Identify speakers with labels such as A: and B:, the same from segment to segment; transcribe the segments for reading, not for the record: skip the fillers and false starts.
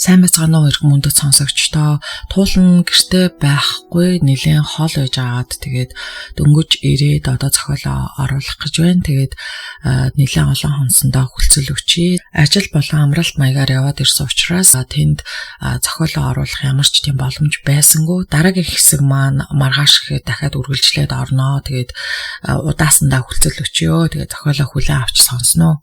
A: Сайн байцгаана уу эрх мөндөд сонсогчдоо. Туулан гэртээ байхгүй нэлээд хол байж агаад тэгээд дөнгөж ирээд одоо зохиолоо оруулах гэж байна. Тэгээд нэлээд олон хонсондоо хүлцэл өчий. Ажил болон амралт маягаар яваад ирсэн учраас тэнд зохиолоо оруулах ямар ч тийм боломж байсангүй. Дараагийн хэсэг маань маргааш ихэд дахиад үргэлжлээд орноо. Тэгээд удаасандаа хүлцэл өчөө. Тэгээд зохиолоо хүлээн авч сонсноо.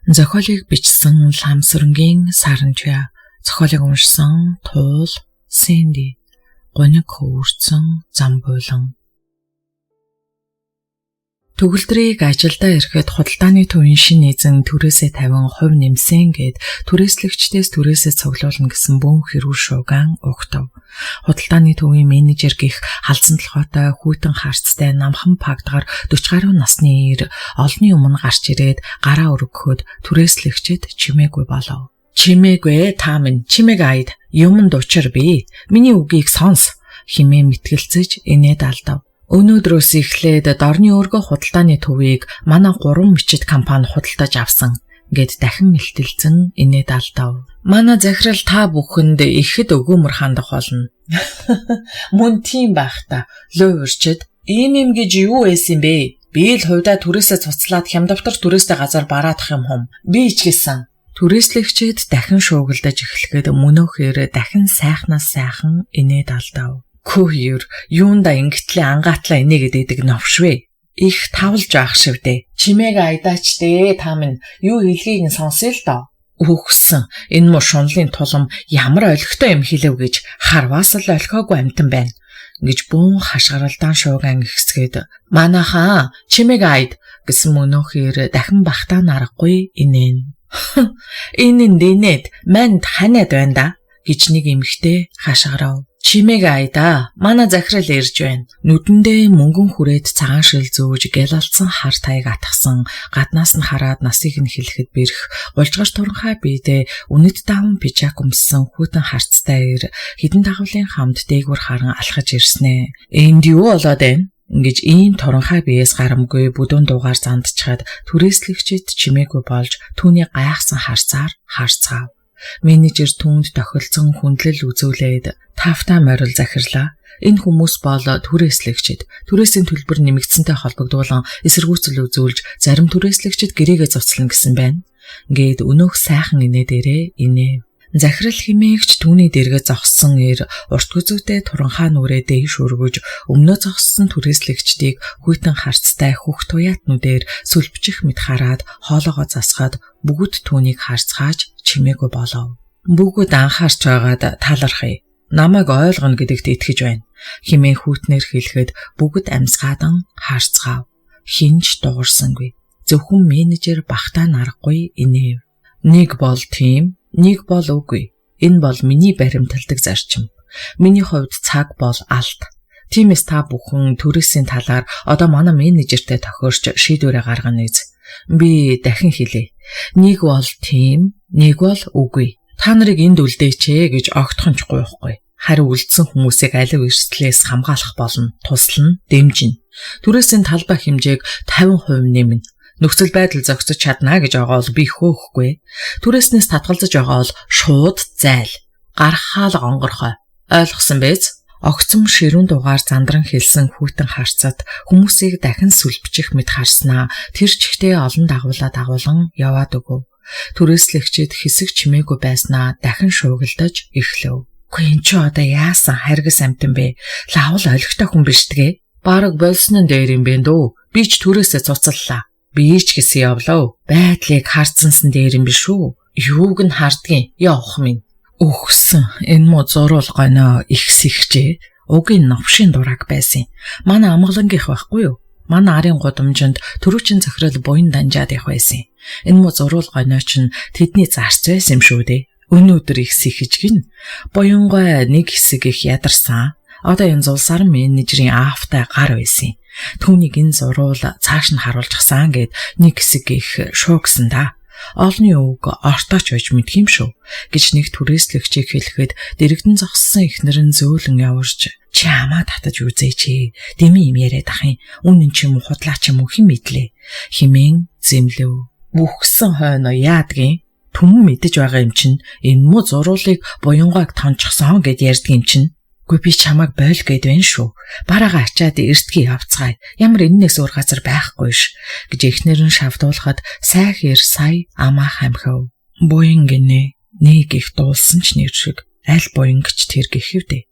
A: Зохиолыг бичсэн Ламсрынгийн Саранча, зохиолыг уншсан Туул Сэнди, гониг хөвөрцөн Замбуулан. Төгөлдрийг ажилдаа ирэхэд худалдааны төвийн шинэ эзэн түрээсээ 50% нэмсэн гэд түрээслэгчдээс түрээсээ цуглуулна гэсэн бөөн хэрүүл шууган угтав. Худалдааны төвийн менежер гих халзан толгойтой хүйтэн харцтай намхан пагдгаар 40 гаруй насны ир олонний өмнө гарч ирээд гараа өргөхөд түрээслэгчд чимээгүй болов. Чимээгүй та минь чимээг айд юмд учир би миний үгийг сонс химээ мэтгэлцэж инээд алдав. Өнөөдрөөс эхлээд дорны өргө худалдааны төвийг манай 3 мичэд компани худалдаж авсан гэд дахин мэлтэлцэн инээд алдав. Манай захирал та бүхэнд ихэд өгөөмөр хандах болно. Мөн тийм байх та. Луурчд ийм гэж юу байсан бэ? Би л хувьдаа түрээсээ цуцлаад хямдавтар түрээстэй газар бараадах юм хум. Би ичгэлсэн. Түрээслэгчид дахин шуугилдаж эхлэхэд мөнөөхөр дахин сайхнаас сайхан инээд алдав. Күүр юунда ингэтлээ ангаатлаа инээ гэдэг новшвэ. Их тавлж авах шивдэ. Чимээг айдаач дээ та минь юу хэлхийг нь сонсъё л доо. Үхсэн энэ муу шунлын тулам ямар олигтой юм хэлэв гэж харваас л олхоогүй амтан байна гэж бөөн хашгиралдаан шууган ихсгээд манайхаа чимээг айд гэсэн мөнөөхөр дахин бахтаа нарахгүй инээн. Энэ нэнэд манд ханаад байна да гэж нэг эмэгтэй хашгирав. Чимээг айда манай захирал ирж байна. Нүдэндээ мөнгөн хүрээд цагаан шил зөөж гялалцсан хар таяг атгсан гаднаас нь хараад насыг нь хэлэхэд бэрх гулжгар туранхай биедээ үнэт даван пижак өмссөн хүйтэн харцтай ир хідэн дагавлын хамт дээгүүр харан алхаж ирснэ. Энд юу болоод байна? Ингэж ийм туранхай биеэс гарамгүй бүдүүн дуугаар зандчаад түрээслэгчид чимээгүй болж түүний гайхсан харцаар харцгаав. Менежер түүнд тохиролцсон хүндлэл үзүүлээд тавтаа морил захирлаа. Энэ хүмүүс бол түрээслэгчид. Түрээсийн төлбөр нэмэгдсэнтэй холбогдуулан эсэргүүцэл үзүүлж зарим түрээслэгчид гэрээгээ зуцлана гэсэн байна. Гээд өнөөх сайхан инээ дээрээ инээ. Захирал химээгч түүний дэргээ зогссон ир урт гүзүүтэй туранхаа нүрээ дээш өргөж өмнөө зогссон түрээслэгчдийг хүйтэн харцтай хөх туяатнуудээр сүлбчих мэт хараад хоолоогоо засгаад бүгд түүнийг харцгааж чимээгүй болов. Бүгд анхаарч байгаад талархъя. Намайг ойлгоно гэдэгт итгэж байна. Химээ хүүтнэр хэлэхэд бүгд амсгаадан харцгаав. Хинч дуурсангүй. Зөвхөн менежер бахтаа нарахгүй инэв. Нэг бол тийм, нэг бол үгүй. Энэ бол миний баримталдаг зарчим. Миний хувьд цаг бол алт. Тиймээс та бүхэн түрээсийн талаар одоо манай менежертэй тохиорч шийдвэрээ гаргана биз. Би дахин хэлье. Нэг бол тийм, нэг бол үгүй. Та нарыг энд үлдээч гэж огтхон ч гуйхгүй. Харин үлдсэн хүмүүсийг алив эрсдлээс хамгаалах болно. Туслана, дэмжинэ. Түрээсийн талбай хэмжээг 50% нэмнэ. Нөхцөл байдал зохицож чадна гэж байгаа бол би хөөхгүй. Түрээснээс татгалзаж байгаа бол шууд зайл. Гарахаал гонгорхой. Ойлгосон биз? Огцом ширүүн дугаар зандран хэлсэн хүйтэн харцад хүмүүсийг дахин сүлбчих мэт харснаа тэр чихтэй олон дагуулан яваад өгөв. Түрээслэгчид хэсэг чимээгүй байснаа дахин шуугилдаж эхлэв. Үгүй эн чи одоо яасан харгас амтан бэ? Лавл олигтой хүн биш тэгээ. Бараг болсон дээр юм бэ дөө. Би ч түрээсээ цуцаллаа. Би ч гэсэн явлаа. Байдлыг харцсан дээр юм биш үү? Юуг нь хардгийн? Явах минь. Үхсэн энэ муу зурвал гоноо их сихжээ. Угийн новшийн дураг байсан. Манай амгалангийнх байхгүй юу? Манай арын гудамжинд төрүүчийн захирал буян данжаад явах байсан. Энэ муу зурвал гоноо чинь тэдний зарц байсан юм шүү дээ. Өнөөдөр их сихэж гин. Буянгой нэг хэсэг их ядарсан. Одоо энэ зулсаар менежерийн аавтай гар байсан. Түүнийг энэ зурвал цааш нь харуулчихсан гэд нэг хэсэг их шуугсан да. Олны үг ортооч байж мэдх юм шүү гэж нэг түрээслэгчийг хэлэхэд дэрэгдэн зогссон ихнэр нь зөөлөн яварч чи хамаа татаж үзээч дэмий юм яриад ах юм үнэн ч юм уу худлаа ч юм уу хэн мэдлээ химэн зэмлэв. Бүхсэн хойно яадгийн Түмэн мэдэж байгаа юм чинь энэ муу зуруулыг буянгааг тончсон гэд ярьдаг юм чинь. Гүй би чамайг бойл гээд байна шүү. Бараага ачаад эртгий явцгаая. Ямар эннээс өөр газар байхгүй ш гэж эхнэр нь шавдуулахад сайхэр сая амаа хамхав. Буян гинэ нэг их дуулсан ч нэр шиг аль буянгч тэр гэхвдэ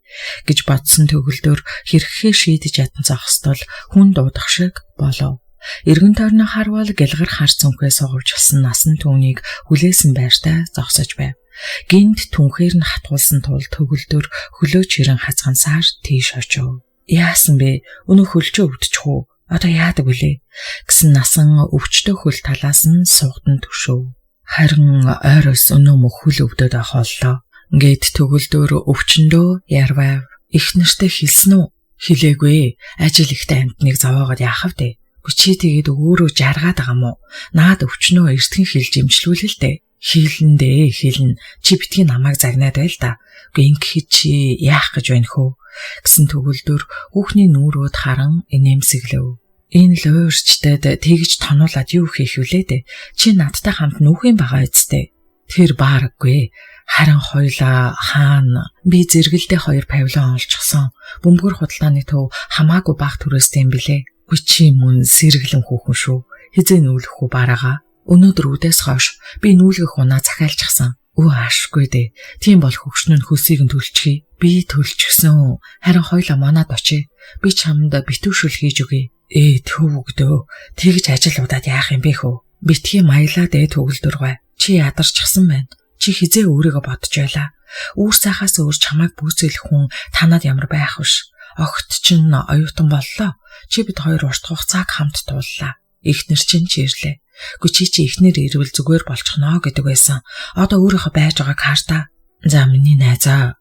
A: гэж бодсон төгөлдөр хэрхээ шийдэж ядан зогсдол хүн дуудах шиг болов. Эргэн тойрны харвал гэлгэр хар цүнхээ суулжсан насан түүнийг хүлээсэн байртай зогсож байв. Гинт түнхээр нь хатгуулсан тул төгөлдөр хөлөө чирэн хазгансаар тийш очив. Яасан бэ? Өнөө хөлчөө өвдчих үү? Одоо яадаг вүлээ? Гэсэн насан өвчтөө хөл талаас нь суугдан төшөв. Харин ойроос өнөө мөх хөл өвдөд ахоллоо. Ингээд төгөлдөр өвчнөдөө ярвав. Их нэртэй хэлсэн үү? Хэлээгүй. Ажил ихтэй амтныг зовоогод яахав дээ. Чи тэгээд өөрөө жаргаад байгаа мó? Наад өвчнөө эртхэн хэлж имжлүүлээ л дээ. Хийлэндээ хэлнэ. Чи битгий намайг загнаад байл та. Үгүй ингэхэд чи яах гэж байна хөө? Гэсэн төгөлдөр хүүхний нүүрөөд харан инээмсэглэв. Энэ л уурчтад тэгж тонуулаад юу хийх вүлээ дээ. Чи надтай хамт нүүхэн байгаа үсттэй. Тэр баараггүй. Харин хоёлаа хаана би зэрэгэлдээ 2 павильон олчихсон. Бөмбөр худалдааны төв хамаагүй бага төрөөстэй юм билэ. Үгүй чи мөн сэргэлэн хүүхэн шүү. Хизээ нүүлэх үү бараага. Өнөөдөр үдээс хойш би нүүлгэх унаа захиалчихсан. Ашгүй дээ. Тийм бол хөвгшнө нь хөсийг нь төлчихье. Би төлчихсөн. Харин хоёлаа манад очие. Би чамд битүүшүүл хийж өгье. Төвөгдөө. Тэгж ажил удаад яах юм бэ хөө? Битгий маялаад төгөлдөр гой. Чи ядарчихсан байна. Чи хизээ өөрийгөө бодож байлаа. Үүр сайхаас өөр чамайг бүүцэлэх хүн танад ямар байх вш. Огт чинь оюутан боллоо. Чи бид хоёр урт хугацааг хамт тууллаа. Эхнэр чинь ирлээ. Чи эхнэр ирвэл зүгээр болчихно гэдэг байсан. Одоо өөрийнхөө байж байгааг хаартаа. За миний найзаа.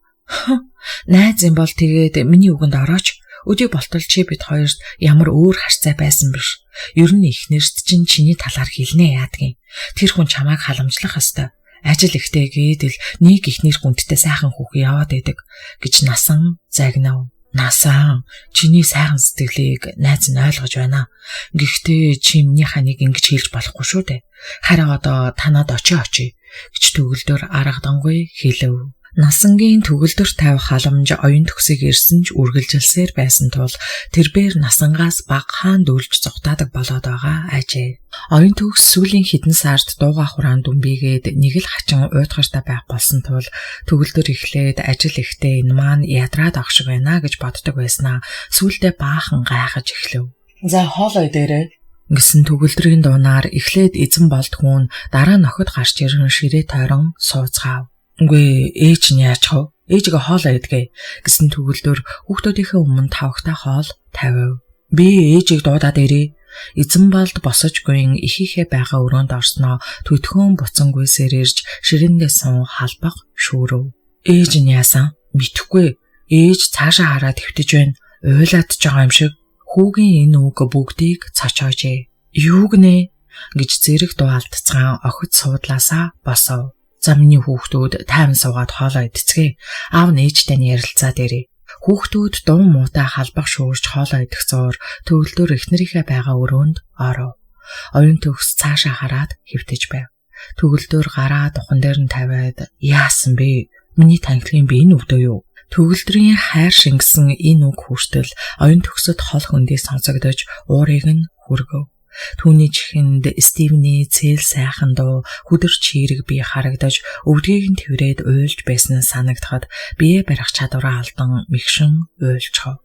A: Найз юм бол тэгээд миний үгэнд орооч. Өдөө болтол чи бид хоёрт ямар өөр харьцаа байсан биш. Ер нь эхнэрт чинь чиний талаар хэлнэ яадгийн. Тэр хүн чамайг халамжлах ёстой. Ажил ихтэй гэдэл нэг эхнэр хүндтэй сайхан хүүхэн яваад байдаг гэж насан загнав. Насаа чиний сайхан сэтгэлийг найз нь ойлгож байна. Гэхдээ чи минийхээ нэг ингэж хэлж болохгүй шүү дээ. Харин одоо танад очие гэж төгөлдөр аргадангүй хэлв. Насангийн төгөлдөр тавих халамж оюун төгсөг ирсэн ч үргэлжилсээр байсан тул тэрбээр насангаас баг хаан дүүлж зугатаадаг болоод байгаа ажээ. Оюун төгс сүүлийн хэдэн сард дууга хураан дүнбигээд нэг л хачин уйдгартай байх болсон тул төгөлдөр эхлээд ажил ихтэй энэ маань ядраад авах шиг байна гэж боддог байснаа сүүлдээ баахан гайхаж эхлэв. За хоолой дээрээ гэсэн төгөлдрийн дуунаар эхлээд эзэн болдгоон дараа нөхөд гарч ирэн ширээ тойрон сууцгаав. Үгүй ээж нь яач вэ? Ээжигээ хоол идгээ гэсэн төгөлдөр хүүхдүүдийнхээ өмнө тавхтай хоол тавив. Би ээжийг дуудаад ирээ. Эзэн болд босож гуйн ихийнхээ байгаа өрөөнд орсноо төдхөн буцангүйсээр ирж ширээндээ сун халбах шүүрөв. Ээж нь яасан? Мэдхгүй. Ээж цаашаа хараад твтэж байна. Уйлаад ч байгаа юм шиг. Хүүгийн энэ үг бүгдийг цочоожээ. Юу гинэ гэж зэрэг дуалдцгаан охид суудлаасаа босов. За миний хүүхдүүд тайван суугаад хоолоо идцгээ. Аав нээжтэй нь ярилцаад ирээ. Хүүхдүүд дуу муутай халбах шуурж хоолоо идэх зуур төгөлдөр эхнэрийнхээ байгаа өрөөнд оров. Оюун төгс цаашаа хараад хэвтэж байв. Төгөлдөр гараа духан дээр нь тавиад яасан бэ? Миний танхилын би энэ өвдөө юу? Төгөлдрийн хайр шингэсэн энэ үг хүртэл оюун төгсөд хол хөндий сонсогдож уурыг нь хүргэв. Түүний чихэнд Стивний цээл сайхан дуу хүдэр чирэг би харагдаж өвдгийг нь тэрээд уйлж байсан санагдахад бие барих чадвараа алдан мэгшин уйлчхав.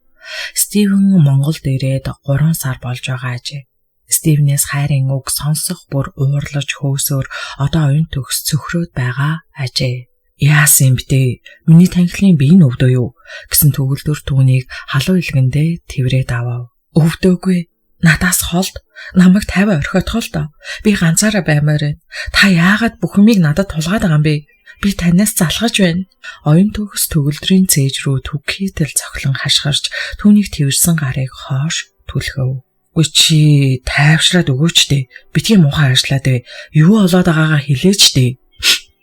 A: Стивен Монголд ирээд 3 сар болж байгаа ажээ. Стивнээс хайрын үг сонсох бүр уурлаж хөөсөөр одоо оюун төгс цөхрөөд байгаа ажээ. Яасан битээ? Миний танхилын би энэ өвдөө юу? Гэсэн төгөлдөр түүнийг халуун илгэндээ тэрээд авав. Өвдөөгүй. Надаас холд намайг 50 орхиотгоо л доо. Би ганцаараа баймаар байна. Та яагаад бүх юмыг надад тулгаад байгаа юм бэ? Би танаас залхаж байна. Оюун төгс төгөлдрийн цээж рүү түгхийтэл цохлон хашгирч түүнийг тэрсэн гарыг хоош түлхөв. Үгүй чи тайвшраад өгөөч дээ. Битгий муухай ажиллаад ээ. Юу болоод байгаагаа хэлээч дээ.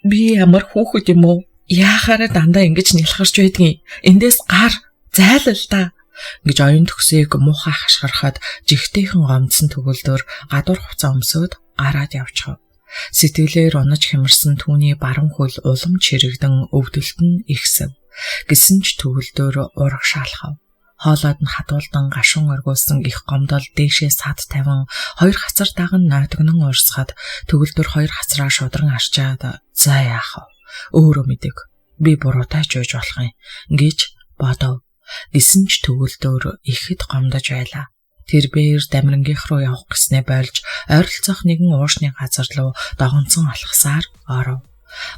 A: Би ямар хүүхэд юм уу? Яахаараа дандаа ингэж нялхарч байдгийг. Эндээс гар зайлал та. Гэж оюун төгсийг муухай хашгирахад жигтэйхэн гомдсон төгөлдөр гадуур хуцаа өмсөд гараад явчихав. Сэтгэлээр унаж хямарсан түүний баруун хөл улам чирэгдэн өвдөлт нь ихсэв. Гэсэн ч төгөлдөр ураг шаалхав. Хоолойд нь хадуулдан гашуун оргуулсан их гомдол дээшээ сад тавин хоёр хацар даган нойтгонон урсгад төгөлдөр хоёр хацраа шудран арчаад за яах вэ? Өөрөө мэдэг. Би буруутай ч үйж болох юм гэж бодов. Гэсэн ч төгөлдөр ихэд гомдож байлаа. Тэр бээр дамирангийнх руу явах гэснээ болж ойролцоох нэгэн уушны газар руу догонцон алхасаар оров.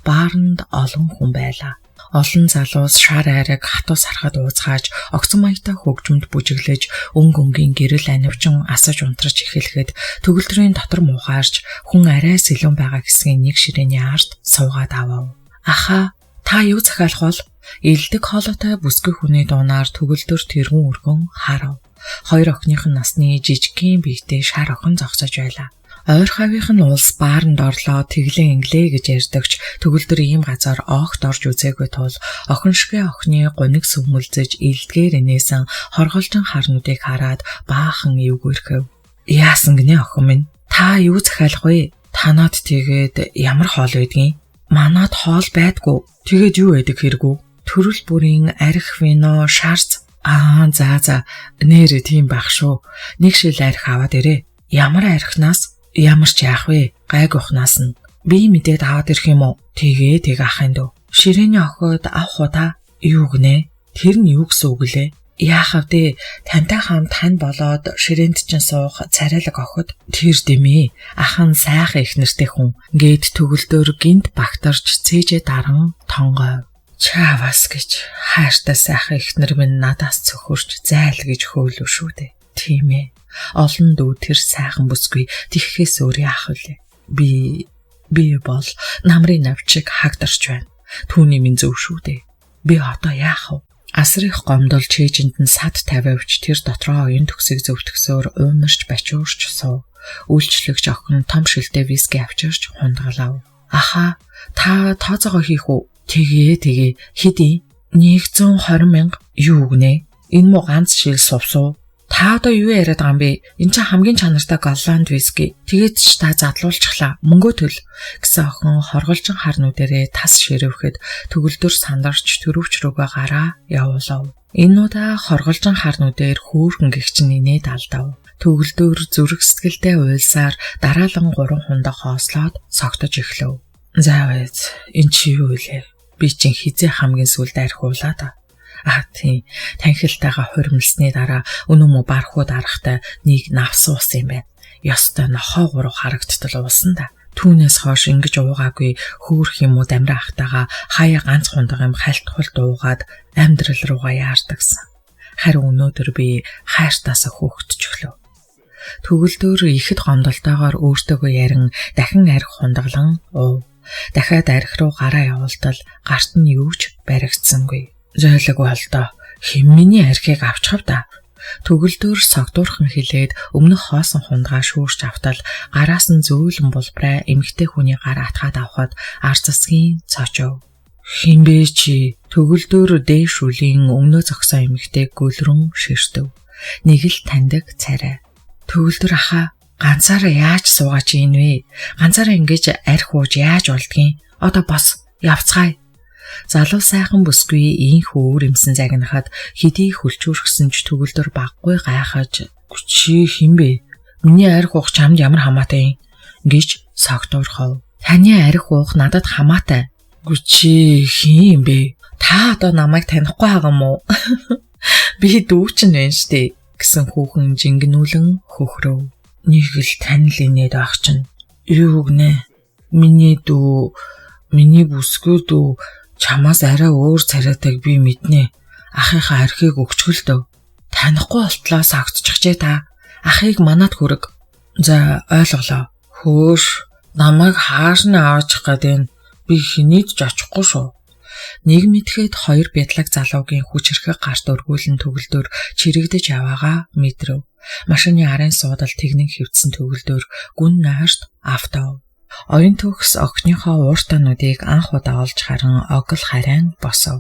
A: Бааранд олон хүн байлаа. Олон залуус шар айраг хатус харахад ууцгааж огцон маягтай хөгжмөд бүжиглэж өнгийн гэрэл анивчин асаж унтраж эхлэхэд төгөлдрийн дотор мухаарч хүн арай сэлүүн байгаа хэсгийн нэг ширээний ард суугаад авав. Аха, та юу захиалах бол? Илдэг хоолойтой бүсгүй хүний дуунаар төгөлдөр тэргүүн өргөн харав. Хоёр охиных нь насны жижигхэн биетэй шар охин зогсож байлаа. Ойр хавийнх нь улс бааранд орлоо тэглэн инглээ гэж ярьдагч төгөлдөр ийм газар огт орж үзээгүй тул охиншгүй охины гуниг сүмэлзэж илдгээр инээсэн хорголжин харнуудыг хараад баахан эвгүрхэв. Яасан гинэ охин минь? Та юу захиалах вэ? Танад тэгээд ямар хоол байдгийг? Манад хоол байдгүй. Тэгээд юу байдаг хэрэггүй? Төрөл бүрийн арх вино, шарц. За нэрээ тийм байх шүү. Нэг шил арх аваад ирээ. Ямар архнаас? Ямар ч яах вэ? Гайгуухнаас нь. Би мэдээд аваад ирэх юм уу? Тэгээ ахын дөө. Ширээний охид авах уу та? Юу гинэ? Тэр нь юу гэсэн үг лээ? Яах вэ? Тантай хамт хань болоод ширээнд чинь суух царайлаг охид. Тэр дэмий. Ахан сайхан их нэртэй хүн. Гээд төгөлдөр гинт багтарч цээжээ даран тонгой. Чавас гэж хайртай сайхан ихнэр минь надаас цөхөрч зайл гэж хөөлөв шүү дээ. Тийм ээ. Олон дүү тэр сайхан бүсгүй тэгхээс өөр яах вэ? Би бол намрын навчиг хагдарч байна. Түүний минь зөв шүү дээ. Би одоо яах вэ? Асрах гомдол чэйжэнд нь сад тавиавч тэр дотроо оюун төгсийг зөвтгсөөр уймарч бачуурч суув. Үйлчлэгч охин том шилтэй виски авчирч хундгалав. Аха, та тооцоогоо хийх үү? Тэгээ хэдий 120,000 юу гинэ? Энэ муу ганц шил сувсуу. Та одоо юу яриад байгаа юм бэ? Энд чинь хамгийн чанартай голланд виски. Тэгээд ч та задлуулчихлаа. Мөнгөө төл гэсэн охин хорголжин харнуудаарээ тас ширвэхэд төгөлдөр сандарч төрөвч рүүгээ гараа явуулав. Энэ удаа хорголжин харнуудаар хөөрхөн гихчин инээд алдав. Төгөлдөр зүрх сэтгэлдээ уйлсаар дараалан 3 хундаа хоослоод согтож эхлэв. За байц. Энэ чи юу вэ? Би чинь хизээ хамгийн сүлд архиулаа да. Тийм. Танхилтайгаа хуримлсны дараа өнөө мө бархууд арахтай нэг навсуус юм байна. Ёстой нохоо гурав харагдтал уусан да. Түүнээс хойш ингэж уугаагүй хөөх юм уу дамраа ахтайгаа хаяа ганц хундаг юм хальтхулд уугаад амьдрал руугаа яардагсан. Харин өнөөдөр би хайртаасаа хөөгдөж өглөө. Төгөлдөр ихэд гомдолтойгоор өөртөөгөө ярин дахин арх хундаглан уув. Дахиад арх руу гараа явуултал гарт нь юу ч баригдсангүй. Зойлог болдоо хэмминий архийг авчихв да. Төгөлдөр согдуурхан хилээд өмнөх хоосон хундгаа шүүрч автал гараас нь зөөлөн булбраа эмэгтэй хүний гар атгаад авахад ар засгийн цочов. Хинбэ чи? Төгөлдөр дээш үлийн өмнөө зогсон эмэгтэй гөлрөн ширтэв. Нэг л таньдаг царай. Төгөлдөр аха ганцаараа яаж суугаач ийн вэ? Ганцаараа ингэж арх ууж яаж болдгийг? Одоо бос явцгаая. Залуу сайхан бүсгүй ийх өөр юмсан загнахад хэдий хөлчүүрхсэн ч төгөлдөр баггүй гайхаж "Чи хинбэ? Миний арх уух чамд ямар хамаатай юм?" гэж согтуурхав. "Таны арх уух надад хамаатай." "Чи хин юм бэ? Та одоо намайг танихгүй байгаа юм уу?" "Би дүүчин байна штэ" гэсэн хүүхэн жингнүүлэн хөхрөв. "Нэг л танил инээд байх чинь. Юу гинэ? Миний дүү, миний бүсгүй дүү чамаас арай өөр царайтай би мэднэ. Ахыхаа архийг өгчгөлдөө. Танихгүй болтлоо сагтчихжээ та. Ахыг манад хүрэг." "За ойлголоо. Хөөш, намайг хааш нь аваачих гэдэг би хинийд ч очихгүй шүү." Нэг мэдхэд хоёр бядлаг залуугийн хүчрхэг гарт өргүүлэн төгөлдөр чирэгдэж яваагаа мэдрэв. Машины арын суудал тэгнэн хөвдсөн төгөлдөр гүн нойрт автав. Оюун төгс огтныхоо ууртаануудыг анх удаа олж харан огл харайн босов.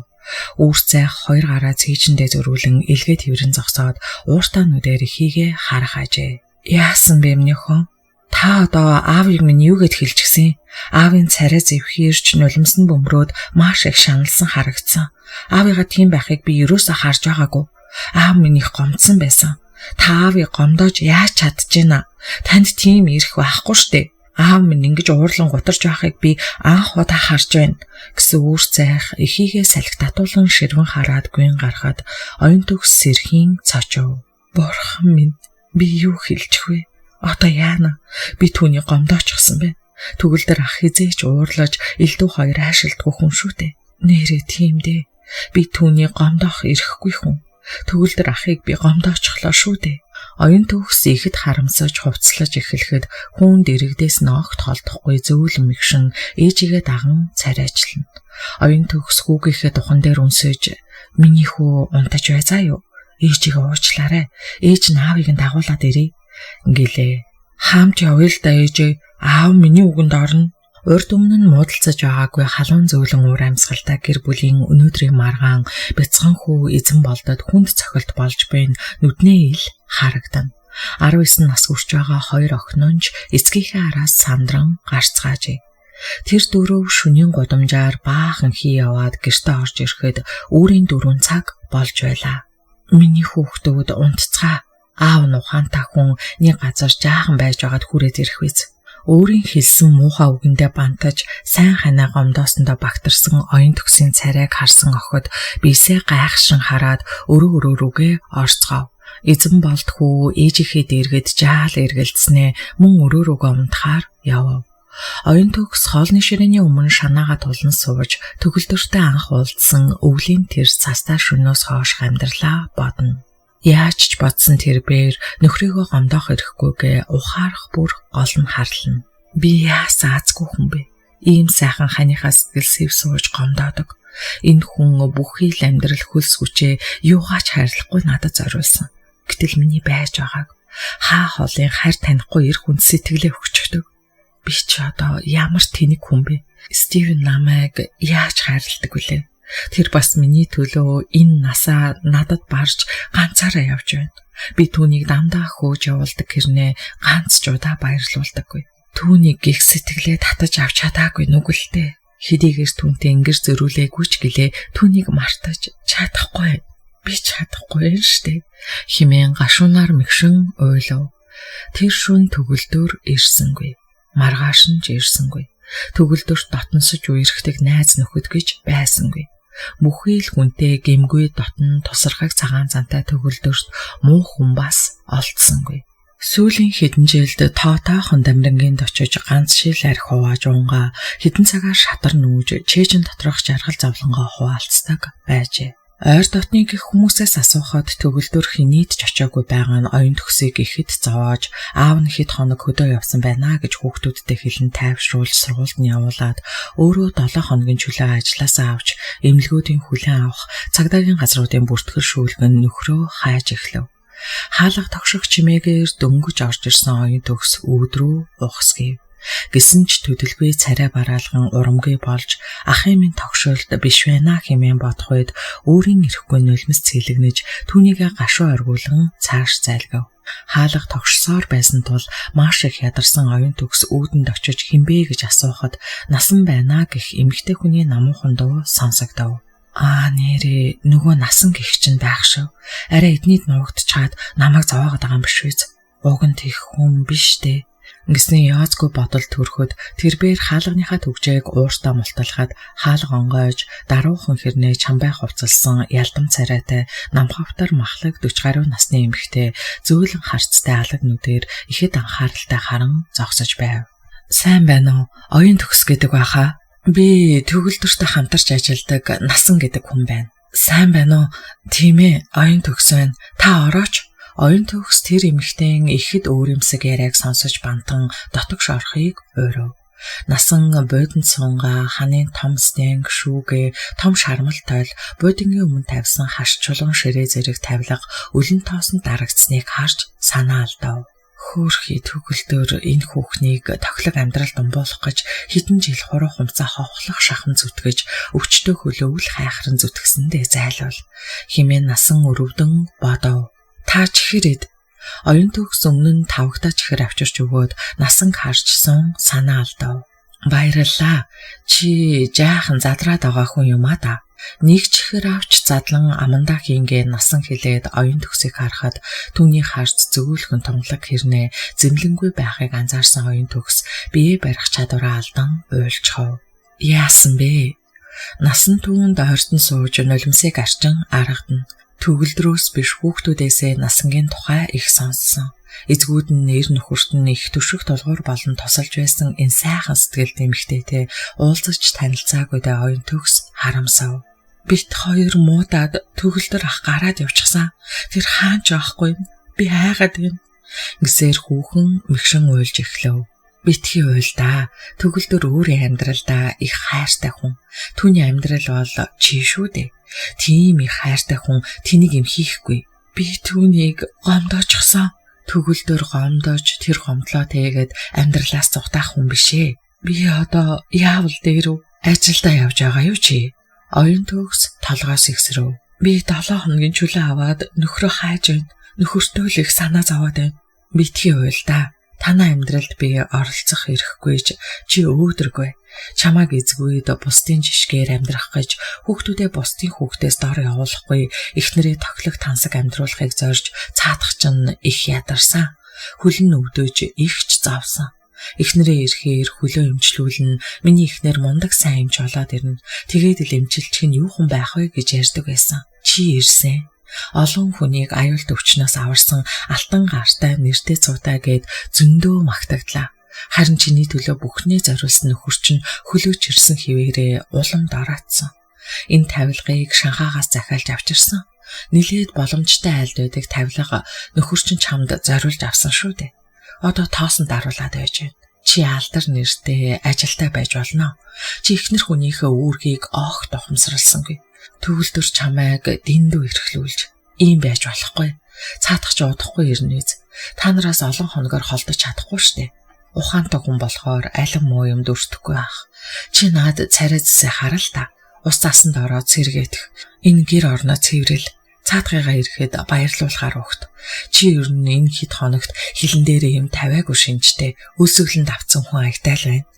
A: Үүрцайх хоёр гараа цээжиндээ зөрүүлэн илгээ тэрэн зогсоод ууртаануудаар ихийгээ харах ажээ. "Яасан бэ минийхөө? Та Та одоо аавыг минь юу гэд хэлж гисэн? Аавын царай зэвхийрч нулимс нь бөмрөөд маш их шаналсан харагдсан. Аавыгаа тийм байхыг би ерөөсөө харж байгаагүй. Аав минь их гомдсон байсан. Та аавыг гомдоож яаж чадчихна? Танд тийм ирэх байхгүй штэ. Аав минь ингэж уурлан гутарч байхыг би анх удаа харж байна гэсэн үүр зайх эхийгээ салхи татуулан ширвэн хараад гүйн гарахад оюун төгс сэрхийн цочов. Бурхан минь, би юу хэлчих вэ? Одоо яана? Би түүний гомдоочихсан байна. Төгөлдөр ах хизээч уурлаж элдв хоёр хайшилдгүй хүн шүү дээ. Нэрээ тийм дээ. Би түүний гомдоох ирэхгүй хүн. Төгөлдөр ахыг би гомдоочихлоо шүү дээ. Оюун төгс ихэд харамсаж хувцлаж эхлэхэд хүн дэрэгдээс ногт холдохгүй зөөлөн мэгшин ээжигээ даган царайчлана. Оюун төгс хүүгийнхээ духан дээр үнсэж миний хүү унтаж бай заа юу? Ээжигээ уучлаарай. Ээж наавыг нь дагуулад ирээ. Ингэлээ. Хаамт явъя л да ээжээ. Аав миний үгэнд орно. Урд өмнө нь муудалцаж байгаагүй халуун зөөлөн уур амьсгалтай гэр бүлийн өнөөдрийн маргаан бяцхан хүү эзэн болдод хүнд цохилт болж байна. Нүднээ ил харагдана. 19 нас хүрч байгаа хоёр охинонч эцгийнхээ араас сандран гарцгаажээ. Тэр дөрөв шөнийн гудамжаар баахан хий яваад гэртээ орж ирэхэд үүрийн 4 цаг болж байлаа. Миний хүүхдүүд унтцгаа. Аав нь ухаантай хүн нэг газар жаахан байж байгаад хүрээд ирэх биз. Өөрийн хэлсэн муухай үгэндээ бантаж сайн ханаа гомдоосондоо багтарсан оюун төгсийн царайг харсан охид бисээ гайхшин хараад өрөө рүүгээ орцгов. Эзэн болтхүү ээжийнхээ дэргэд жаал эргэлдснээ мөн өрөө рүүгээ унтахаар явв. Оюун төгс хоолны ширээний өмнө шанаагаа тулан сууж төгөлдөртөө анх уулзсан өвлийн тэр цастаа шөнөөс хойш амьдралаа бодно. Яаж ч бодсон тэрээр нөхрийгөө гомдоох эрхгүйгээ ухаарах бүр гол нь харлана. Би яасан азгүй хүн бэ? Ийм сайхан ханыхаа сэтгэл сэв сууж гомдоодог. Энэ хүн бүхий л амьдрал хөлс хүчээ юугаач хайрлахгүй надад зориулсан. Гэтэл миний байж байгааг хаа холын хайр танихгүй эр хүнд сэтгэлээ өгчдөг. Би ч одоо ямар тэнэг хүн бэ? Стивен намайг яаж хайрладаг вүлээ? Тэр бас миний төлөө энэ насаа надад барж ганцаараа явж байна. Би түүнийг дандаа хөөж явуулдаг хэрнээ ганц ч удаа баярлуулдаггүй. Түүнийг гих сэтгэлээ татаж авч чадаагүй нүгэлтэй. Хэдийгээр түүнтэй ингэр зөрүүлээгүй ч гэлээ түүнийг мартаж чадахгүй. Би чадахгүй юм штэ. Химэн гашуунаар мэгшин ойлов. Тэр шүн төгөлдөр ирсэнгүй. Маргааш нь ч ирсэнгүй. Төгөлдөрт дотносож үерхдэг найз нөхөд гэж байсангүй. Бүхий л хүнтэй гэмгүй дотн тусархаг цагаан зантай төгөлдөрт муу хүн бас олдсонгүй. Сүүлийн хэдэн жилд тоотойхон дамирангинд очиж ганц шил арх хувааж уунгаа хэдэн цагаар шатар нүүж чэйжин доторх жаргал зовлонгоо хуваалцдаг байжээ. Ойр дотны гих хүмүүсээс асуухад төгөлдөр хинийд ч очиагүй байгаа нь оюун төгсийг ихэд зовоож аав нь хэд хоног хөдөө явсан байна гэж хүүхдүүдтэй хэлэн тайвшруулж сургуульд нь явуулаад өөрөө 7 хоногийн чөлөө ажилласаа авч эмнэлгүүдийн хүлээн авах цагдаагийн газруудын бүртгэл шүүлгэн нөхрөө хайж эхлэв. Хаалга тогших чимээгээр дөнгөж орж ирсэн оюун төгс өвдрөө ухсгийв. Гэсэн ч төдөлгүй царай бараалган урамгүй болж ахын минь тогшоолд биш байна хэмээн бодох үед өөрийн ирэхгүй нулимс цэлэгнэж түүнийгээ гашуу оргуулган цааш зайлгав. Хаалга тогшсоор байсан тул маш их ядарсан оюун төгс үүдэнд очиж хинбэ гэж асуухад насан байна гэх эмэгтэй хүний намуухан дуу сонсогдов. Нэрээ нөгөө насан гих чинь байх шүү. Арай эднийд нуугдчаад намайг зовоогод байгаа юм биш үү? Уг нь тийх хүн биш дээ. Ингэсний яазгүй бодол төрөхөд тэрээр хаалганыхаа төгжээг ууртаа мулталхаад хаалга онгойж даруухан хэрнээ чамбай хувцалсан ялдам царайтай намхавтар махлаг 40 гаруй насны эмэгтэй зөөлөн харцтай алаг нүдээр ихэд анхааралтай харан зогсож байв. Сайн байна уу? Оюун төгс гэдэг баха. Би төгөлдөртөө хамтарч ажилладаг насан гэдэг хүн байна. Сайн байна уу? Тийм ээ, оюун төгс байна. Та орооч. Оюун төгс тэр эмэгтэйн ихэд өөрөмсөг яриаг сонсож бантан дотогш орохыг уурав. Насан бодинд сунгаа ханын том стенг шүүгээ том шармал тойл бодингийн өмнө тавьсан хаш чулуун ширээ зэрэг тавилга өлөн тоосон дарагдсныг харж санаа алдав. Хөөрхий төгөлдөр энэ хүүхнийг тохилог амьдрал думбуулах гэж хэдэн жил хуруу хумцаа ховхлох шахан зүтгэж өвчтөө хөлөөвл хайхран зүтгсэндээ зайлвал химээ насан өрөвдөн бодов. Та чихэрэд Оюун төгс өмнө нь тавгатаач ихэр авчирч өгөөд насанг харжсан санаа алдав. Баярлалаа. Чи жаахан задраад байгаа хүн юм а да. Нэг чихэр авч задлан амандаа хийнгээ насан хэлээд оюун төгсийг харахад түүний харц зөөлхөн тунгалаг хэрнээ зэмлэнгүй байхыг анзаарсан оюун төгс биеэ барих чадвараа алдан уйлчхав. Яасан бэ? Насан түүнд ойртон сууж нулимсыг арчин аргадна. Төгөлдрөөс биш хүүхдүүдээсээ насангийн тухай их сонссон. Эзгүүд нь нэр нөхөрт нь их төшөх толгуур болон тосолж байсан энэ сайхан сэтгэлд эмэгтэйтэй уулзаж танилцаагүй дэ оюун төгс харамсав. Бит хоёр муудаад төгөлдөр ах гараад явчихсан. Тэр хаанч аахгүй би хайгаад байна. Гисээр хүүхэн мэгшин уйлж эхлэв. Битгий уйл да. Төгөлдөр өөрийн амьдралдаа их хайртай хүн. Түүний амьдрал бол чи шүү дээ. Тийм их хайртай хүн тэнийг юм хийхгүй. Би түүнийг гомдоочихсон. Төгөлдөр гомдоож тэр гомдлоо тэгээд амьдралаас зугатах хүн бишээ. Би одоо яавал дээрв? Ажилдаа явж байгаа юу чи? Оюун төгс толгоос ихсрэв. Би 7 хоногийн чөлөө аваад нөхрөө хайж байна. Нөхөртөө л их санаа зовоод байна. Битгий уйл да. Танай амьдралд би оролцох эрхгүйж чи өөдрөгөө. Чамааг эзгүйд бусдын жишгээр амьдрах гэж хүүхдүүдээ бусдын хүүхдээс дор явуулахгүй эхнэрээ тоглох тансаг амьдруулахыг зорж цаадах чинь их ядарсан. Хүлэн өвдөж ихч завсан. Эхнэрээ ирэхээр хөлөө эмчлүүлнэ. Миний эхнэр мундаг сайн эмч болоод ирнэ. Тэгээд л эмчилчих нь юу хүн байх вэ гэж ярьдаг байсан. Чи ирсэн. Олон хүнийг аюулт өвчнөөс аварсан алтан гартай нэртэй цуутай гэд зөндөө магтагдлаа. Харин чиний төлөө бүхнээ зориулсан нөхөр чинь хөлөөч ирсэн хിവэрээ улам дороотсон. Энэ тавилгыг Шанхаагаас захиалж авчирсан. Нилээд боломжтой айлд байдаг тавилга нөхөр чинь чамд зориулж авсан шүү дээ. Одоо тоосон даруулаад байж байна. Чи алдар нэртэй ажилтай байж болно. Чи ихнэр хүнийхээ үүргийг огт ухамсарлсангүй. Төгөлдөр чамайг дэндүү эрхлүүлж ийм байж болохгүй. Цаадах ч удахгүй ирнэз. Та нараас олон хоногор холдож чадахгүй штэ. Ухаантай хүн болохоор алин муу юм дүрсдэхгүй ах. Чи наад царай зэсээ харал та. Ус засанд ороод сэргээх. Энэ гэр орноо цэврэл. Цаадгыгаа ирэхэд баярлуулахаар өгт. Чи ер нь энэ хэд хоногт хилэн дээрээ юм тавиагүй шинжтэй өсөглөнд авцсан хүн аягтай л байна.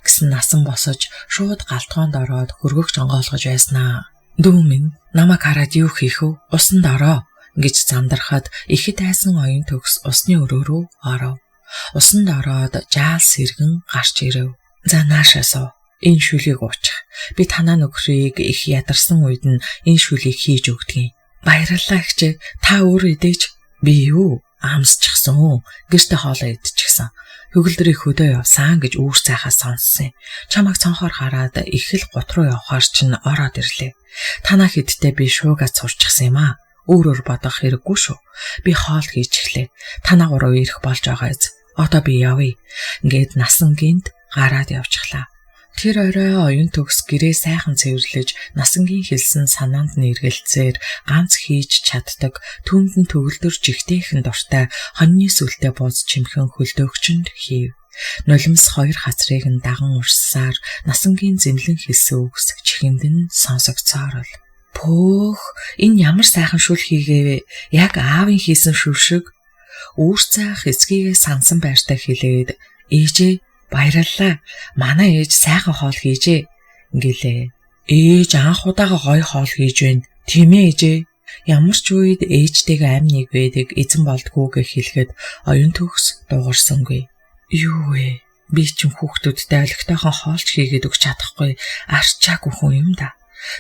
A: Гэсэн насан босож шууд галтгоонд ороод хөргөгч онгоолгож байснаа. Дүү минь намайг хараад юу хийх вэ? Усанд ороо гэж зандархад ихэд айсан оюун төгс усны өрөөрөө оров. Усанд ороод жаал сэргэн гарч ирэв. За наашаа суу. Энэ шүлгийг уучих. Би танаа нөхрийг их ядарсан үед нь энэ шүлгийг хийж өгдөг. Баярлалаа ихчээ. Та өөрөө идэж. Би юу? Амсчихсан. Гэртээ хоолоо идчихсэн. Хөгөлдрийг хөдөө явсан гэж үүр цайхаа сонссон. Чамайг цонхоор хараад их л гут руу явахаар чинь ороод ирлээ. Танаа хэдтэй би шуугаа цурчихсан юм аа. Өөрөөр бодох хэрэггүй шүү. Би хоол хийж эхлэе. Танаа гурав ирэх болж байгаа эз. Одоо би явъя. Ингээд насан гинт гараад явчихлаа. Тэр орой оюун төгс гэрээ сайхан цэвэрлэж насангийн хэлсэн санаанд нь эргэлцээр ганц хийж чаддаг түмдэн төгөлдөр жигтэйхэн дуртай хоньны сүлтэй бууз чимхэн хөлдөөгчөнд хийв. Нулимс хоёр хацрыг нь даган урссаар насангийн зэмлэн хэлсэн үгс чихэнд нь сонсогцоор л. Пөөх, энэ ямар сайхан шүл хийгээвэ? Яг аавын хийсэн шүл шиг. Үүр цайх эцгийгээ сансан байртай хэлээд ээжээ баярлалаа. Манай ээж сайхан хоол хийжээ гэлээ. Ээж анх удаага гоё хоол хийж байна. Тийм ээ ээжээ. Ямар ч үед ээжтэйгээ амь нэг байдаг эзэн болдгоо гэж хэлэхэд оюун төгс дуугарсангүй. Юу вэ? Би ч хүүхдүүдтэй олигтойхон хоолч хийгээд өгч чадахгүй арчаагүй хүн юм да.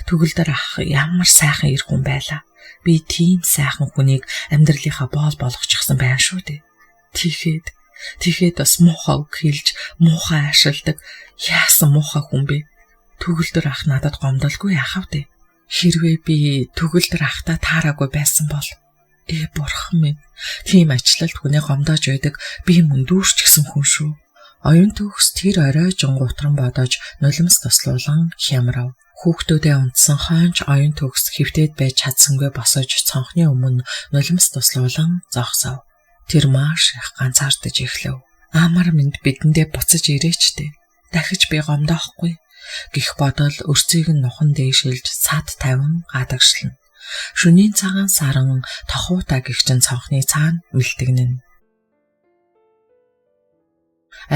A: Төгөлдөр ах ямар сайхан ир хүн байлаа. Би тийм сайхан хүнийг амьдралынхаа боол болгочихсон байна шүү дээ. Тэгэхэд бас муухай үг хэлж муухай ашигладаг яасан муухай хүн бэ? Төгөлдөр ах надад гомдолгүй яхав дээ. Хэрвээ би төгөлдөр ахтаа таараагүй байсан бол бурхан минь, тийм ачлалт хүнээ гомдоож байдаг би мөн дүүрч гисэн хүн шүү. Оюун төгс тэр орой жингуутран бодож нулимс туслуулан хямрав. Хүүхдүүдээ унтсан хойч оюун төгс хэвтээд байж чадсангүй босож цонхны өмнө нулимс туслуулан зогсов. Тэр маш их ганцаардаж эхлэв. Амар минь бидэндээ буцаж ирээчтэй. Дахиж би гомдоохгүй гэх бодол өрцгийг нь нухан дээшилж сад тавин гадагшлна. Шөнийн цагаан саран тохуутай гихчин цонхны цаана мэлтэгнэн.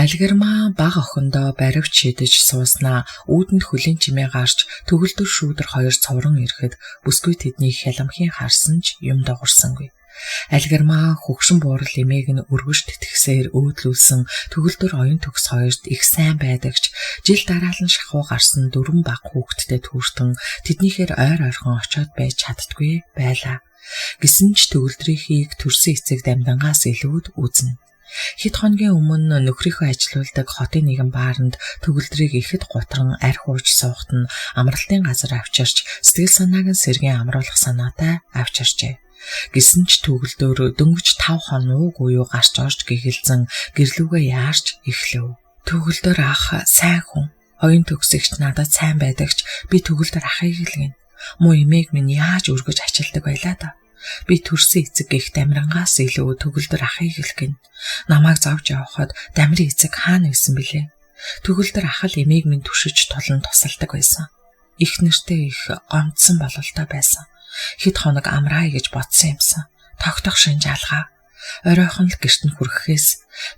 A: Альгэрмаа баг охиндоо баривч шидэж сууснаа үүдэнд хөлийн чимээ гарч төгөлдөр шүүдэр хоёр цоврон ирэхэд бүсгүй тэдний хяламхийн харсан ч юм дагурсангүй. Альгэрмаа хөгшин буурал эмээг нь өргөж тэтгсээр өөдлүүлсэн төгөлдөр оюун төгс хоёрт их сайн байдагч жил дараалан шахуу гарсан 4 баг хүүхэдтэй түүртэн тэднийхээр ойр ойрхон очиод байж чаддгүй байлаа. Гэсэн ч төгөлдрийнхийг төрсөн эцэг дамдангаас илүүд үзнэ. Хэд хоногийн өмнө нөхрийнхөө ажилуулдаг хотын нэгэн бааранд төгөлдрийг ихэд гутран арх ууж суухт нь амралтын газар авчирч сэтгэл санааг нь сэргийн амруулах санаатай авчирчээ. Гэсэн ч төгөлдөр дөнгөж 5 хоног уюу гарч орж гэгэлзэн гэрлүүгээ яарч эхлэв. Төгөлдөр ах сайн хүн. Оюун төгсөгч надад сайн байдагч би төгөлдөр ахыг илгэн. Муу эмээг минь яаж өргөж ачилдаг байлаа да. Би төрсөн эцэг гих дамирангаас илүү төгөлдөр ахыг илгэн. Намайг зовж явахад дамирын эцэг хаана байсан бilé? Төгөлдөр ах л эмээг минь түшиж тулан тусалдаг байсан. Их нэртэй их гомдсон бололтой байсан. Хэд хоног амраа гэж бодсон юмсан. Тогтох шинж алгаа. Оройхон л гэрт нь хүрэхээс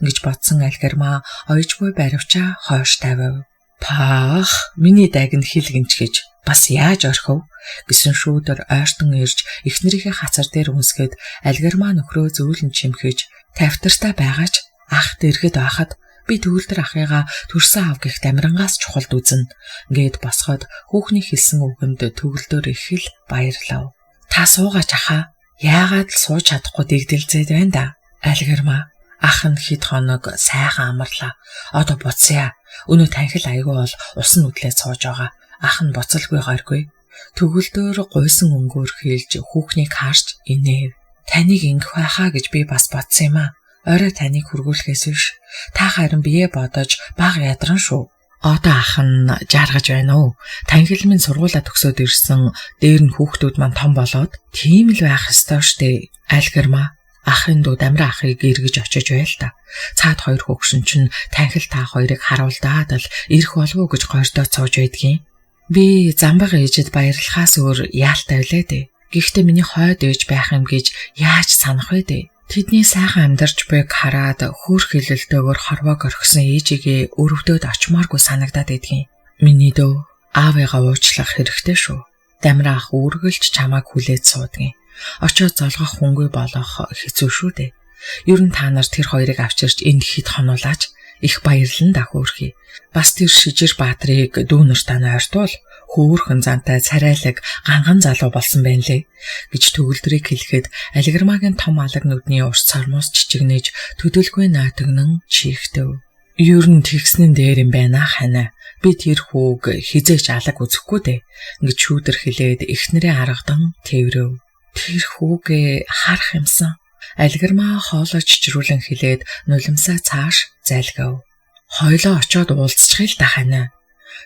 A: ингэж бодсон Альгэрмаа оёжгүй баривчаа хойш тавив. Паах, миний дагнд хилгэнч гэж бас яаж орхив гэсэн шүүдэр ойртон ирж эхнэрийнхээ хацар дээр үнсгээд Альгэрмаа нөхрөө зөөлөн чимхэж тавтартай байгаач ах дэргэд байхад би төгөлдөр ахыгаа төрсөн ав гих дамирангаас чухалд үзэн гээд босгоод хүүхний хэлсэн үгэнд төгөлдөр их л баярлав. Та суугаач ахаа. Яагаад л сууж чадахгүй дэгдэлзээд байна да. Альгэрмаа ах нь хэд хоног сайхан амарлаа. Одоо буцъя. Өнөө танхил айгүй бол усан нүдлээ сууж байгаа. Ах нь буцалгүй гойргүй. Төгөлдөр гуйсан өнгөөр хэлж хүүхнийг харж инээв. Таныг ингэх байхаа гэж би бас бодсон юм аа. Орой таныг хургуулахээс биш. Та харин бие бодож баг ядран шүү. Одоо ах нь жаргаж байна уу? Танхил минь сургуулаа төгсөөд ирсэн. Дээр нь хүүхдүүд маань том болоод тийм л байх ёстой штэ. Альгэрмаа ахын дүү дамир ахыг эргэж очиж байл та. Цаад хоёр хөгшин чинь танхил та хоёрыг харуулдаад л ирэх болов уу гэж гойрдоо цоож байдгийн. Би замбаг ээжэд баярлахаас өөр яалтай үлээ дээ. Гэхдээ миний хойд ээж байх юм гэж яаж санах вэ дээ? Тэдний сайхан амьдарч байг хараад хөөх хилэлтэйгээр хорвоог орхисон ээжигээ өрөвдөөд очмооргүй санагдаад байдгийн. Миний дөө аавыгаа уучлах хэрэгтэй шүү. Дамир ах үргэлж чамааг хүлээж суудгийн. Очоод золгох хүнгүй болох хэцүү шүү дээ. Ер нь та нар тэр хоёрыг авчирч энд хэд хонуулаач их баярлан да хөөрхий. Бас тэр шижир баатрыг дүүнэр танаа ойртуул хөөрхөн зантай царайлаг ганган залуу болсон байна лээ гэж төгөлдрийг хэлэхэд Альгэрмаагийн том алаг нүдний урт сармуус чичигнэж төдөлгүй наатагнан чихтэв. Ер нь тэгснэн дээр юм байна хана. Би тэр хүүг хизээч алаг үзэхгүй дээ гэж шүүдэр хэлээд эхнэрээ аргадан тэврэв. Тэр хүүгээ харах юмсан. Альгэрмаа хоолой чичрүүлэн хэлээд нулимсаа цааш зайлгав. Хойлоо очоод уулзчихъя л да хана.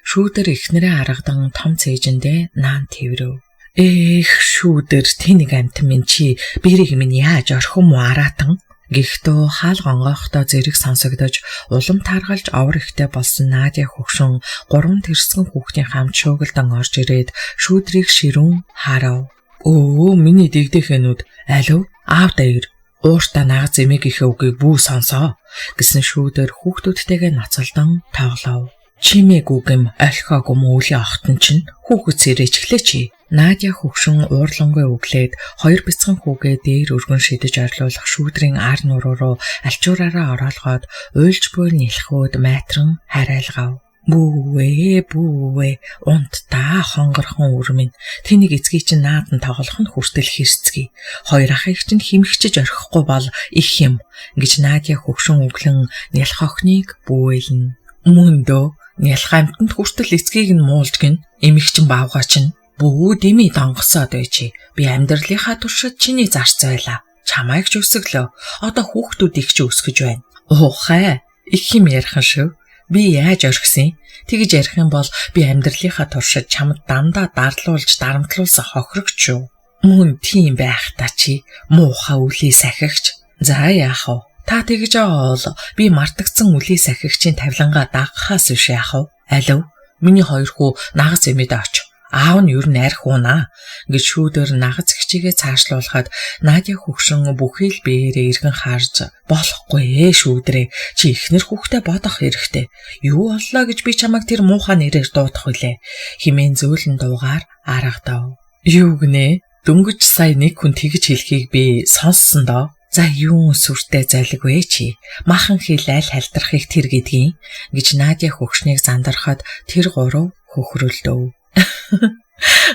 A: Шүүдэр эхнэрээ аргадан том цээжэндээ наан тэврэв. Эх шүүдэр тэнэг амт минь чи бэрийг минь яаж орхим уу араатан? Гэхдээ хаал гонгойхдоо зэрэг сонсогдож улам таргалж овор ихтэй болсон Надя хөгшин 3 тэрсгэн хүүхдийн хамт шуугилдан орж ирээд шүүдрийг ширүүн харав. Өө миний дэгдэхэнүүд алив аав даяр ууртаа нагаз эмээгийнхээ үгийг бүү сонсоо гэсэн шүүдэр хүүхдүүдтэйгээ ноцолдон тоглов. Чимээгүйгэм олхиог мөүлийн охтон чинь хүүхэд сэрэж эхлэе чи. Надя хөгшин уурлангуй өглээд 2 бяцхан хүүгээ дээр өргөн шидэж орлуулах шүүдрийн ар нуруу алчуураараа ороолгоод уйлж буй нэлхүүд майтран харайлгав. Бүүвэ унтта хонгорхон үрмэн тэнийг эцгийг чинь наадан тоглох нь хүртэл хэрцгий. Хоёр ахыг чинь химэгчиж орхихгүй бол их юм гэж Надя хөгшин өглөн нялх охиныг бүүэлнэ. Мөндөө нялх амтанд хүртэл эцгийг нь муулж гин эмэгчин баавгаа чинь бүү дими донгосоод байжи. Би амьдралынхаа туршид чиний зарц байлаа. Чамайг ч өсөглөө. Одоо хүүхдүүд их ч өсгөж байна. Уухай их юм ярих шүү. Би яаж орхисон? Тэгж ярих юм бол би амьдралынхаа туршид чамд дандаа дарлуулж дарамтлуулсан хохирогч шүү. Мөн тийм байх та чи муухай үлий сахигч. За яах вэ? Та тэгж аавал би мартагдсан үлий сахигчийн тавилангаа дагахаас биш яах вэ? Алив миний хоёр хүү нагас эмэдэ оч. Аав нь юу нэрх уунаа гэж шүүдэр нагац гिचигээ цаашлуулахад Надя хөгшин бүхий л биеэрээ эргэн харж болохгүй шүүдрээ чи ихнэр хүүхдээ бодох хэрэгтэй. Юу боллоо гэж би чамайг тэр муухай нэрээр дуудах вүлээ. Химэн зөөлөн дуугаар аргадав. Юу гинэ? Дөнгөж сая нэг хүн тэгж хэлхийг би сонссон доо. За юу сүртэй залиг вэ чи? Махан хилээл халтрахыг тэр гэдгийг гэж Надя хөгшнийг зандарахад тэр гурав хөхрөлдөө.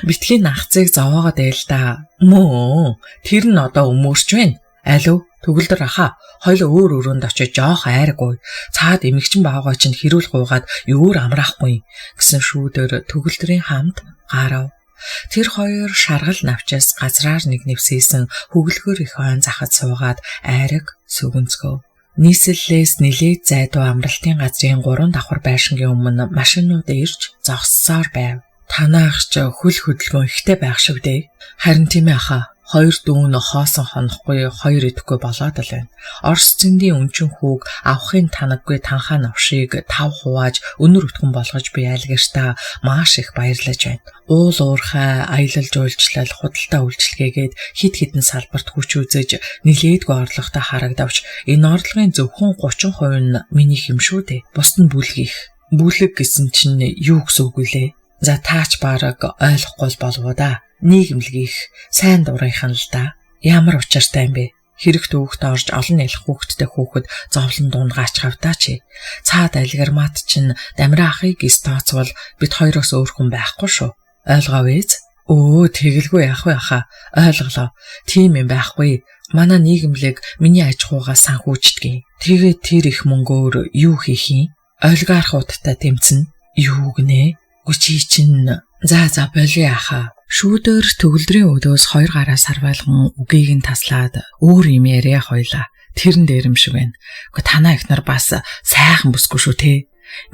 A: Битгий нахцыг зовоогоод ээл да. Мөө тэр нь одоо өмөрч байна. Алив төгөлдөр аха хоёул өөр өрөөнд очиж жоох айргүй. Цаад эмэгчин баагаа чинь хэрүүл гуугаад юур амраахгүй гэсэн шүүдэр төгөлдрийн хамт гарав. Тэр хоёр шаргал навчаас газраар нэг нэвсээсэн хөглөхөр их хойн захад суугаад айраг сүгэнцгөө. Нийслэлээс нэлээд зайдуу амралтын газрын 3 давхар байшингийн өмнө машинууд ирж зогссоор байв. Танаахч хөл хөдөлгөөн ихтэй байх шиг дээ. Харин тийм ээ аха. Хоёр дүүн хоосон хонохгүй хоёр идэхгүй болоод л байна. Орос зөндийн өнчин хүүг авахын танаггүй танхаа навшийг тав хувааж өнөр өтгөн болгож би айлгартаа маш их баярлаж байна. Уул уурхай аялал жуулчлал худалдаа үйлчлэгээгээд хид хідэн салбарт хүч үзэж нилээдгүй орлоготой харагдавч энэ орлогын зөвхөн 30% нь миний хэм шүү дээ. Бусд нь бүлгийх. Бүлэг гэсэн чинь юу гэсэн үг вэ? За таач бараг ойлгохгүй болов да. Нийгэмлэгийх сайн дурынхан л да. Ямар учиртай юм бэ? Хэрэг төвөгт орж олон нэлэх хүүхдтэй хүүхэд зовлон дунд гаачхавтаа чи. Цаад альгармат чинь дамираа ахыг стооцвол бид хоёроос өөр хүн байхгүй шүү. Ойлгоо вэз? Өө тэгэлгүй яах вэ аха? Ойлголоо. Тийм юм байхгүй. Манай нийгэмлэг миний аж ахуйгаа санхүүждэг. Тэгээд тэр их мөнгөөр юу хийх юм? Олигархуудтай тэмцэн. Юу гинэ? Гүчи чинь за болио аха. Шүүдэр төгөлдрийн өдөөс 2 гараа сарвайлган үгийг нь таслаад өөр юм яриа хойлоо. Тэрэн дээрм шиг байна. Гэхдээ танаа ихнэр бас сайхан бүсгүй шүү те.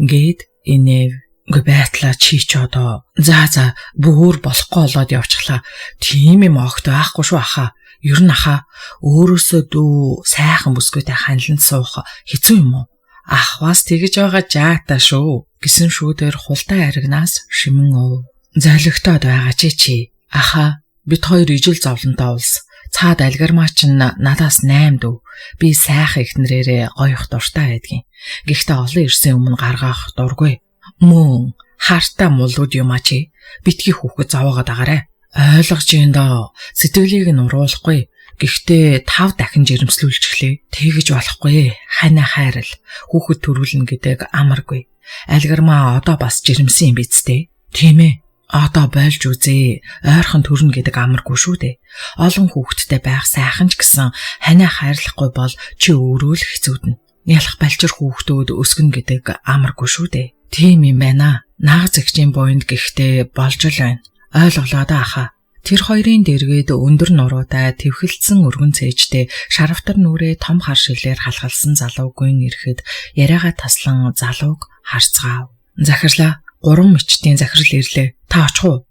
A: Ингээд инэв үгүй байтлаа чи ч одоо за бүр болохгүй болоод явчихлаа. Тийм юм огт байхгүй шүү аха. Ер нь аха өөрөөсөө дүү сайхан бүсгүйтэй ханиланд суух хэцүү юм уу? Ахвас тэгэж байгаа жаата шүү гэсэн шүүдэр хултай аригнаас шимэн ов. Золигтоод байгаа чи. Аха бид хоёр ижил зовлонтой улс. Цаад альгармаа чинь надаас 8 дүү. Би сайхан ихнэрээрээ гоёх дуртай байдгийн. Гэхдээ олон ирсэн өмнө гаргах дургүй. Мөн хартаа мулууд юм а чи. Битгий хүүхэд зовоогоод агараа. Ойлгож юм доо. Сэтгэлийг нь уруулахгүй. Гэхдээ 5 дахин жирэмслүүлчихлээ. Тэгэж болохгүй. Хана хайрал. Хүүхэд төрүүлнэ гэдэг амаргүй. Альгармаа одоо бас жирэмсэн юм биз дээ. Тийм ээ. Одоо болж үзээ. Ойрхон төрнө гэдэг амаргүй шүү дээ. Олон хүүхэдтэй байх сайхан ч гэсэн ханаа хайрлахгүй бол чи өөрөө л хэцүүднэ. Ялах балчир хүүхдүүд өсгөн гэдэг амаргүй шүү дээ. Тийм юм байна. Нагцэгчийн буйнд гэхдээ болж л байна. Ойлголоо да аха. Тэр хоёрын дэргээд өндөр нуруутай твхэлцсэн өргөн цээжтэй шаравтар нүрээ том хар шилээр халхалсан залуугүй ирэхэд яриагаа таслан залууг харцгаав. Захирлаа 3 мичтийн захирал ирлээ. Та очих уу?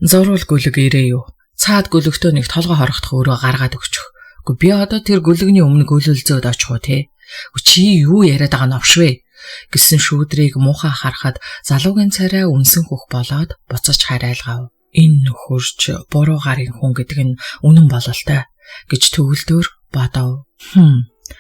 A: Зурвал гүлэг ирээ юу? Цаад гүлэгтөө нэг толгой хорогдох өрөө гаргаад өгчих. Үгүй би одоо тэр гүлэгний өмнө гүлэлзөөд очих уу те? Чи юу яриад байгаа новш вэ? Гэсэн шүүдрийг муухай харахад залуугийн царай үнсэн хөх болоод буцаж харайлгав. Энэ нөхөрч буруу гарын хүн гэдэг нь үнэн бололтой гэж төгөлдөр бодов.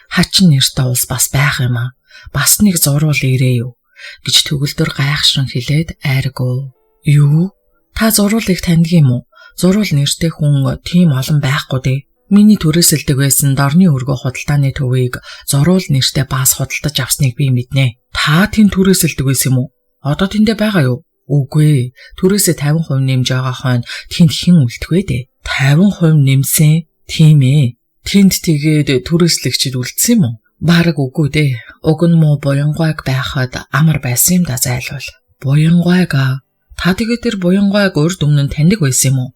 A: Хачин нэртэй улс бас байх юм аа. Бас нэг зурвал ирээ юу? Гэж төгөлдөр гайхшин хэлээд айргав. Юу? Та зурвалыг таньдаг юм уу? Зурвал нэртэй хүн тийм олон байхгүй дээ. Миний төрөөсөлдөг байсан дорны өргөө худалдааны төвийг зурвал нэртэй баас худалдаж авсныг би мэднэ. Та тэнд төрөөсөлдөг байсан юм уу? Одоо тэндээ байгаа юу? Үгүй. Төрөөсөө 50% нэмж байгаа хойно тэнд хэн үлдэхвэ дээ? 50% нэмсэн. Тийм ээ. Тэнд тэгээд төрөөслөгчд үлдсэн юм уу? Бараг үгүй дээ. Уг нь муу буянгойг байхад амар байсан юм да зайлвал. Буянгойг та тэгээд тэр буянгойг урд өмнө таньдаг байсан юм уу?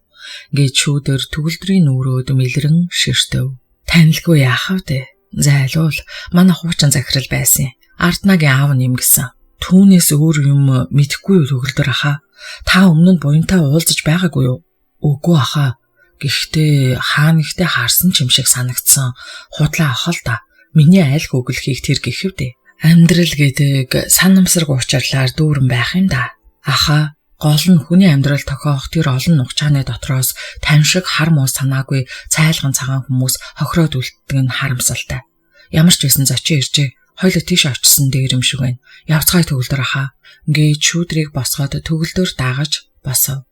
A: Гэж шүүдэр төгөлдрийн нүрөөд мэлрэн ширтэв. Танилгүй яах вэ? Зайлвал манай хуучин захирал байсан. Артнагийн аав нь юм гэсэн. Түүнээс өөр юм мэдэхгүй төгөлдөр аха. Та өмнө нь буянтай уулзаж байгаагүй юу? Үгүй аха. Гэхдээ хаанигтай харсан ч юм шиг санагдсан. Худлаа ахал да. Миний айл хөглөхийг тэр гэхэвдээ. Амьдрал гэдэг санамсарг уучрлаар дүүрэн байх юм да. Аха, Гол нь хүний амьдрал тохиох тэр олон нухчааны дотроос тань шиг хар муу санаагүй цайлган цагаан хүмүүс хохироод үлддэг нь харамсалтай. Ямар ч байсан зочин иржээ. Хойло тийш очсон дээр юм шиг байна. Явцгай төгөлдөр ахаа. Ингээд шүүдрийг босгоод төгөлдөр даагаж босов.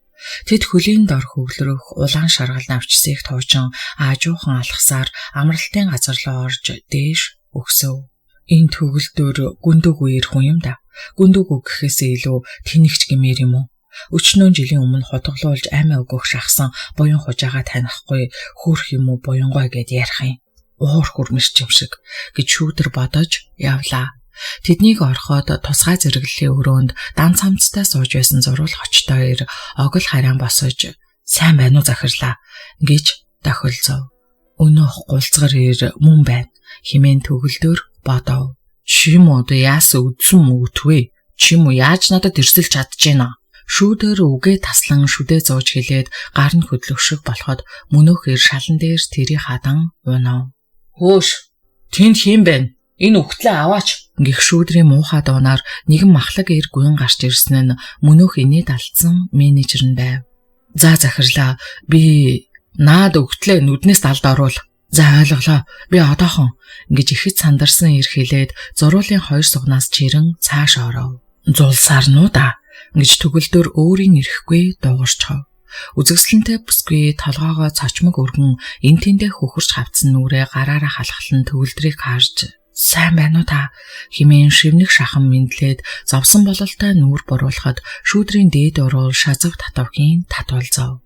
A: Тэд хөлийн дор хөвлөрөх улаан шаргал навчсыг туужин аажуухан алхасаар амралтын газар руу орж дээш өгсөв. Энэ төгөлдөр гүндөг үеэр хүн юм да. Гүндөг үг гэхээсээ илүү тэнэгч гэмээр юм уу? Өчнөө жилийн өмнө хутгалуулж аймаа өгөх шахсан буян хужаагаа танихгүй хөөх юм уу буянгой гэд ярих юм. Уур хүрмэрч юм шиг гэж шүүдэр бодож явлаа. Тэднийг орхоод тусгай зэрэглэлийн өрөөнд дан цамцтай сууж байсан зурвал хочтой ир огол харяан босож сайн байна уу захирлаа гэж тохилзов. Өнөөх гулцгар ир мөн байна химэн төгөлдөр бодов. Чимүүд яас үдсэн мөгтвэ? Чимүү яаж надад ирсэлж чадчихэна? Шүүдэр үгээ таслан шүдэ зууж хэлээд гар нь хөдлөвшөг болоход мөнөөх ир шалан дээр тэрий хадан унав. Хөөш, тэнд хин байна? Энэ үхтлээ аваач гэх шүүдрийн муухай дуунаар нэгэн махлаг ир гуйн гарч ирсэн нь мөнөөх инээд алдсан менежер нь байв. За захирлаа, би наад үхтлээ нүднээс далд оруул. За ойлголоо. Би одоохон гэж ихэд сандарсан ир хэлээд зуруулын хоёр сугнаас чирэн цааш оров. Зулсаарнуудаа гэж төгөлдөр өөрийн ирэхгүй дуугарчав. Үзэгсэлэнтэй бүсгүй толгоогоо цочмог өргөн эн тэндээ хөхөрч хавцсан нүрээ гараараа халахлан төгөлдрийг харж сайн байна уу та химэн шивнэг шахан мэдлээд зовсон бололтой нүур буруулахад шүүдрийн дээд уруул шазав татавхийн татуулзав.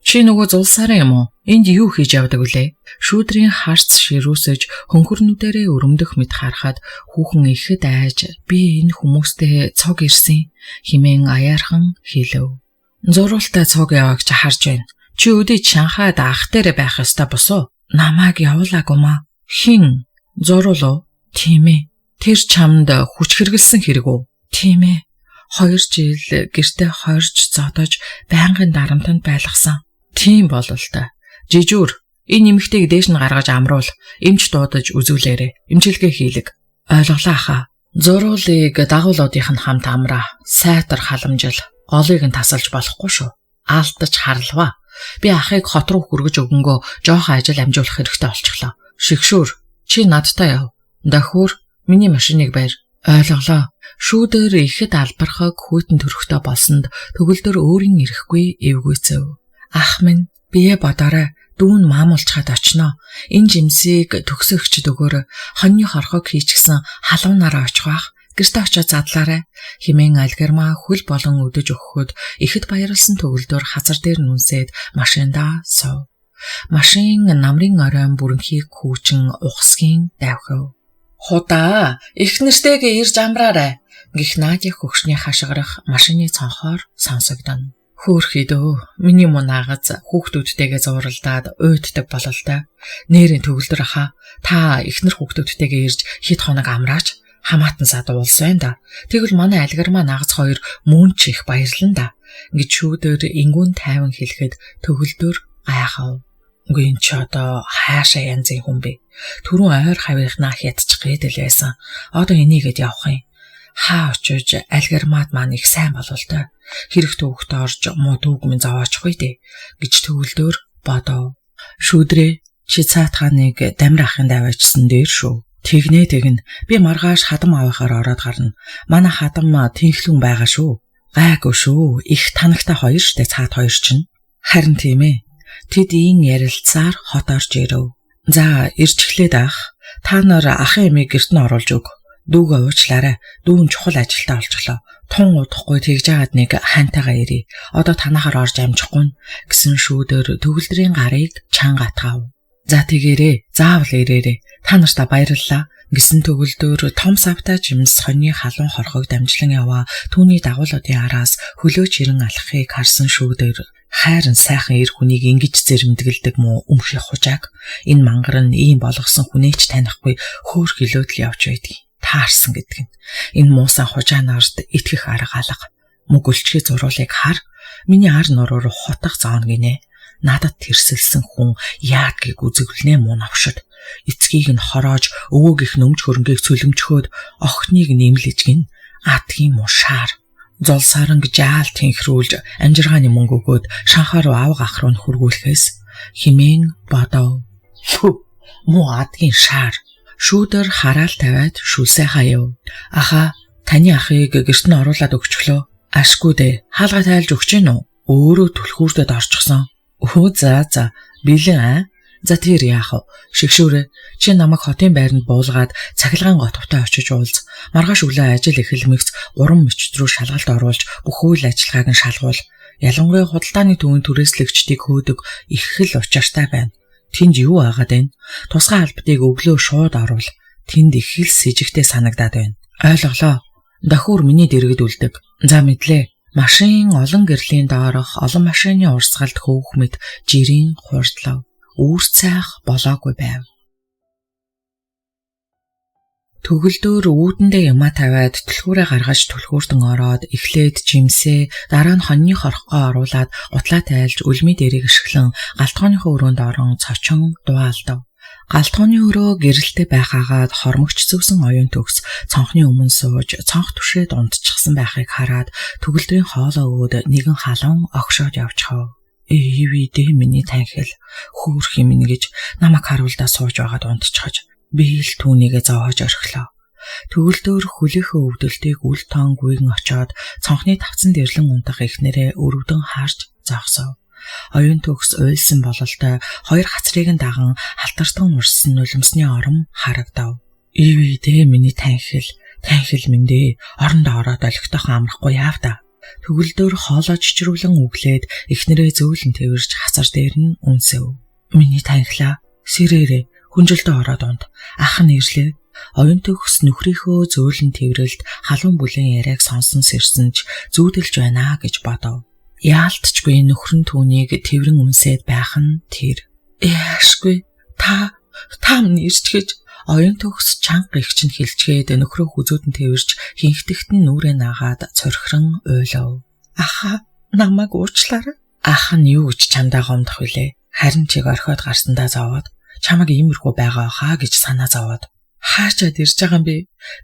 A: Чи нөгөө зулсаараа юм уу? Энд юу хийж явдаг вүлээ? Шүүдрийн харц ширүүсэж хөнхөрнүүдэрээ өрөмдөх мэт харахад хүүхэн ихэд айж би энэ хүмүүстэй цог ирсэн химэн аяархан хэлв. Зурвалтай цог яваг чи харж байна. Чи өдөө Шанхайд ах дээрээ байх ёстой босоо. Намайг явуулаагүй маа. Хин зурвал уу? Тийм ээ. Тэр чамд хүч хэрглэсэн хэрэг үү? Тийм ээ. 2 жил гэртээ хорж зодож байнгын дарамтанд байлгасан. Тийм бололтой. Жижүүр энэ нэмэгтэйг дээш нь гаргаж амруул. Эмч дуудаж үзүүлээрэ. Эмчилгээ хийлэг. Ойлголоо ахаа. Зурвалыг дагуулуудынх нь хамт амраа. Сайтар халамжил. Голыг нь тасалж болохгүй шүү. Аалтаж харлаваа. Би ахыг хот руу хүргэж өгөнгөө жоохон ажил амжуулах хэрэгтэй болчихлоо. Шигшүүр чи надтай яв. Дахиур миний машиныг барь. Ойлголоо. Шүүдэр ихэд албархаг хүйтэн төрөхтэй болсонд төгөлдөр өөрийн ирэхгүй эвгүйцэв. Ах минь бие бодоорой дүүн маамуулчаад очноо. Энэ жимсийг төгсөгчд өгөөрэй. Хоньны хорхог хийчихсэн халуунаараа очих бах. Гэртээ очиод задлаарай. Химэн альгармаа хөл болон өдөж өгөхөд ихэд баярлсан төгөлдөр хазар дээр нүнсээд машиндаа сов. Машин намрын оройн бүрэнхийг хүүчин ухсгийн давхив. Худаа эхнэртэйгээ ирж амраарай гэх Надя хөгшний хашгирах машины цонхоор сонсогдоно. Хөөхий дөө миний мунаагаз хүүхдүүдтэйгээ зууралдаад уйддаг бололтой. Нэрийн төгөлдөр ахаа та эхнэр хүүхдүүдтэйгээ ирж хэд хоног амраач хамаатан сад уулс байна да. Тэгвэл манай альгармаа нагц хоёр мөн ч их баярлан да гэж шүүдэр ингүүн тайван хэлэхэд төгөлдөр гайхав. Үгүй энэ ч одоо хаашаа янзын хүн бэ? Түрүүн ойр хавийнхнаа хятчих гээдэл байсан. Одоо энийгээд явах юм. Хаа очиж альгармаад маань их сайн бололтой. Хэрэг төвхт орж муу дүүг минь зовоочих үедээ гэж төгөлдөр бодов. Шүүдрээ чи цаатханыг дамир ахын даваачсан дээр шүү. Тэгнэ би маргааш хадам авахаар ороод гарна. Манай хадам тэнхлүүн байгаа шүү. Гайгүй шүү. Их танагтай хоёр штэ цаат хоёр чинь. Харин тийм ээ. Тэд ийн ярилцаар хот орж ирэв. За ирчихлээд ах. Та нар ахын эмийг гэрт нь оруулж өг. Дүүгээ уучлаарай. Дүүн чухал ажилтаа олжглоо. Тун удахгүй тэгж яагаад нэг хантайгаа ирээ. Одоо танахаар орж амжихгүй гэсэн шүүдэр төгөлдрийн гарыг чанга атгав. За тэгээрээ. Заавал ирээрээ. Та нартаа баярлалаа. Гэсэн төгөлдөр том савтай жимс хоньны халуун хорхог дамжлан яваа түүний дагуулуудын араас хөлөөч ирэн алхахыг харсан шүүдэр хайран сайхан эр хүнийг ингэж зэрэмдгэлдэг мó өмших хужааг энэ мангар нь ийм болгосон хүнээч танихгүй хөөх хилөөдл явж байдаг. Таарсан гэдэг нь энэ муусан хужаанаард итгэх арга алга мөг өлчгий зурвалыг хар миний ар нуруур хотох зоон гинэ. Надад тэрсэлсэн хүн яадгийг үзэгвлнэ муу навшид эцгийг нь хороож өвөөгийнх нөмж хөрөнгийг цөлмчхөөд охиныг нэмлэж гин атгийн муу шаар Зол саранг жаал тэнхрүүлж амжиргааны мөнгө өгөөд Шанхай руу аав ах руу хөргүүлэхээс химэн бодов. Муу адгийн шаар. Шүүдэр хараал тавиад шүлсээ хаяв. Аха, таны ахыг гэрт нь оруулаад өгчлөө. Ашгүй дээ. Хаалга тайлж өгч гин үү? Өөрөө түлхүүртэд орчихсон. За. Бэлэн аа. За тэр яах вэ? Шигшүүрээ. Чи намайг хотын байранд буулгаад цахилгаан готовтой очиж уулз. Маргааш өглөө ажил эхэлмэгц 3 мөчт рүү шалгалт оруулж бүх үйл ажиллагааг нь шалгуул. Ялангуяа худалдааны төвийн түрээслэгчдийг хөөдөг их л учиртай байна. Тэнд юу агаад байна? Тусгай албатыг өглөө шууд оруул. Тэнд их л с ิจ гтэй санагдаад байна. Ойлголоо. Дахиур миний дэргэд үлдэг. За мэдлээ. Машин олон гэрлийн доорох олон машины урсгалд хөөх мэт жирийн хурдлав. Үүр цайх болоогүй байв. Төгөлдөр үүдэндээ ямаа тавиад түлхүүрээ гаргаж түлхүүртэн ороод эхлээд жимсээ дараа нь хоньны хорхгоо оруулаад гутлаа тайлж үлмий дээрийг ишглэн галтгооныхоо өрөөнд орон цочин дуаалдав. Галтгооны өрөө гэрэлтэй байхаагаад хормогч зөвсөн оюун төгс цонхны өмнө сууж цонх түшээд унтчихсан байхыг хараад төгөлдрийн хоолоо өөд нэгэн халуун огшоод явчихав. Ивидэ миний танхил хөөх юм гэж намайг харуулдаа сууж байгаад унтчихаж би л түүнийгээ зовоож орхилоо. Төгөлдөр хөлийнхөө өвдөлтийг үл тоон гүйгэн очоод цонхны тавцан дэрлэн унтах ихнэрээ өрөвдөн харж зогсов. Оюун төгс уйлсан бололтой хоёр хацрыг нь даган халтартан урссан нулимсны ором харагдав. Ивидэ миний танхил минь дээ орондоо ороод олигтойхон амрахгүй яав та. Төгөлдөр хоолоо чичрүүлэн үглээд ихнэрээ зөөлөн тэрж хасар дээр нь үнсэв. Миний танхилаа сэрээрээ хүнжилтөө ороод унд. Ах нь ирлээ. Оюун төгс нөхрийнхөө зөөлөн тэрэлд халуун бүлийн яриаг сонсон сэрсэн ч зүүдэлж байна гэж бодов. Яалтчгүй нөхөр нь түүнийг тэрэн үнсээд байх нь тэр. Яашгүй та минь ирчгэж оюун төгс чанга их чинь хилчгээд нөхрөө хүзүүдэн тэрж хинхтэгт нь нүрээ наагаад цорхирон уйлав. Аха намайг уучлаарай. Ах нь юу гэж чамдаа гомдох вүлээ? Харин чиг орхиод гарсандаа зовоод чамаг иймэрхүү байгаа хаа гэж санаа зовоод хаачаад ирж байгаа юм бэ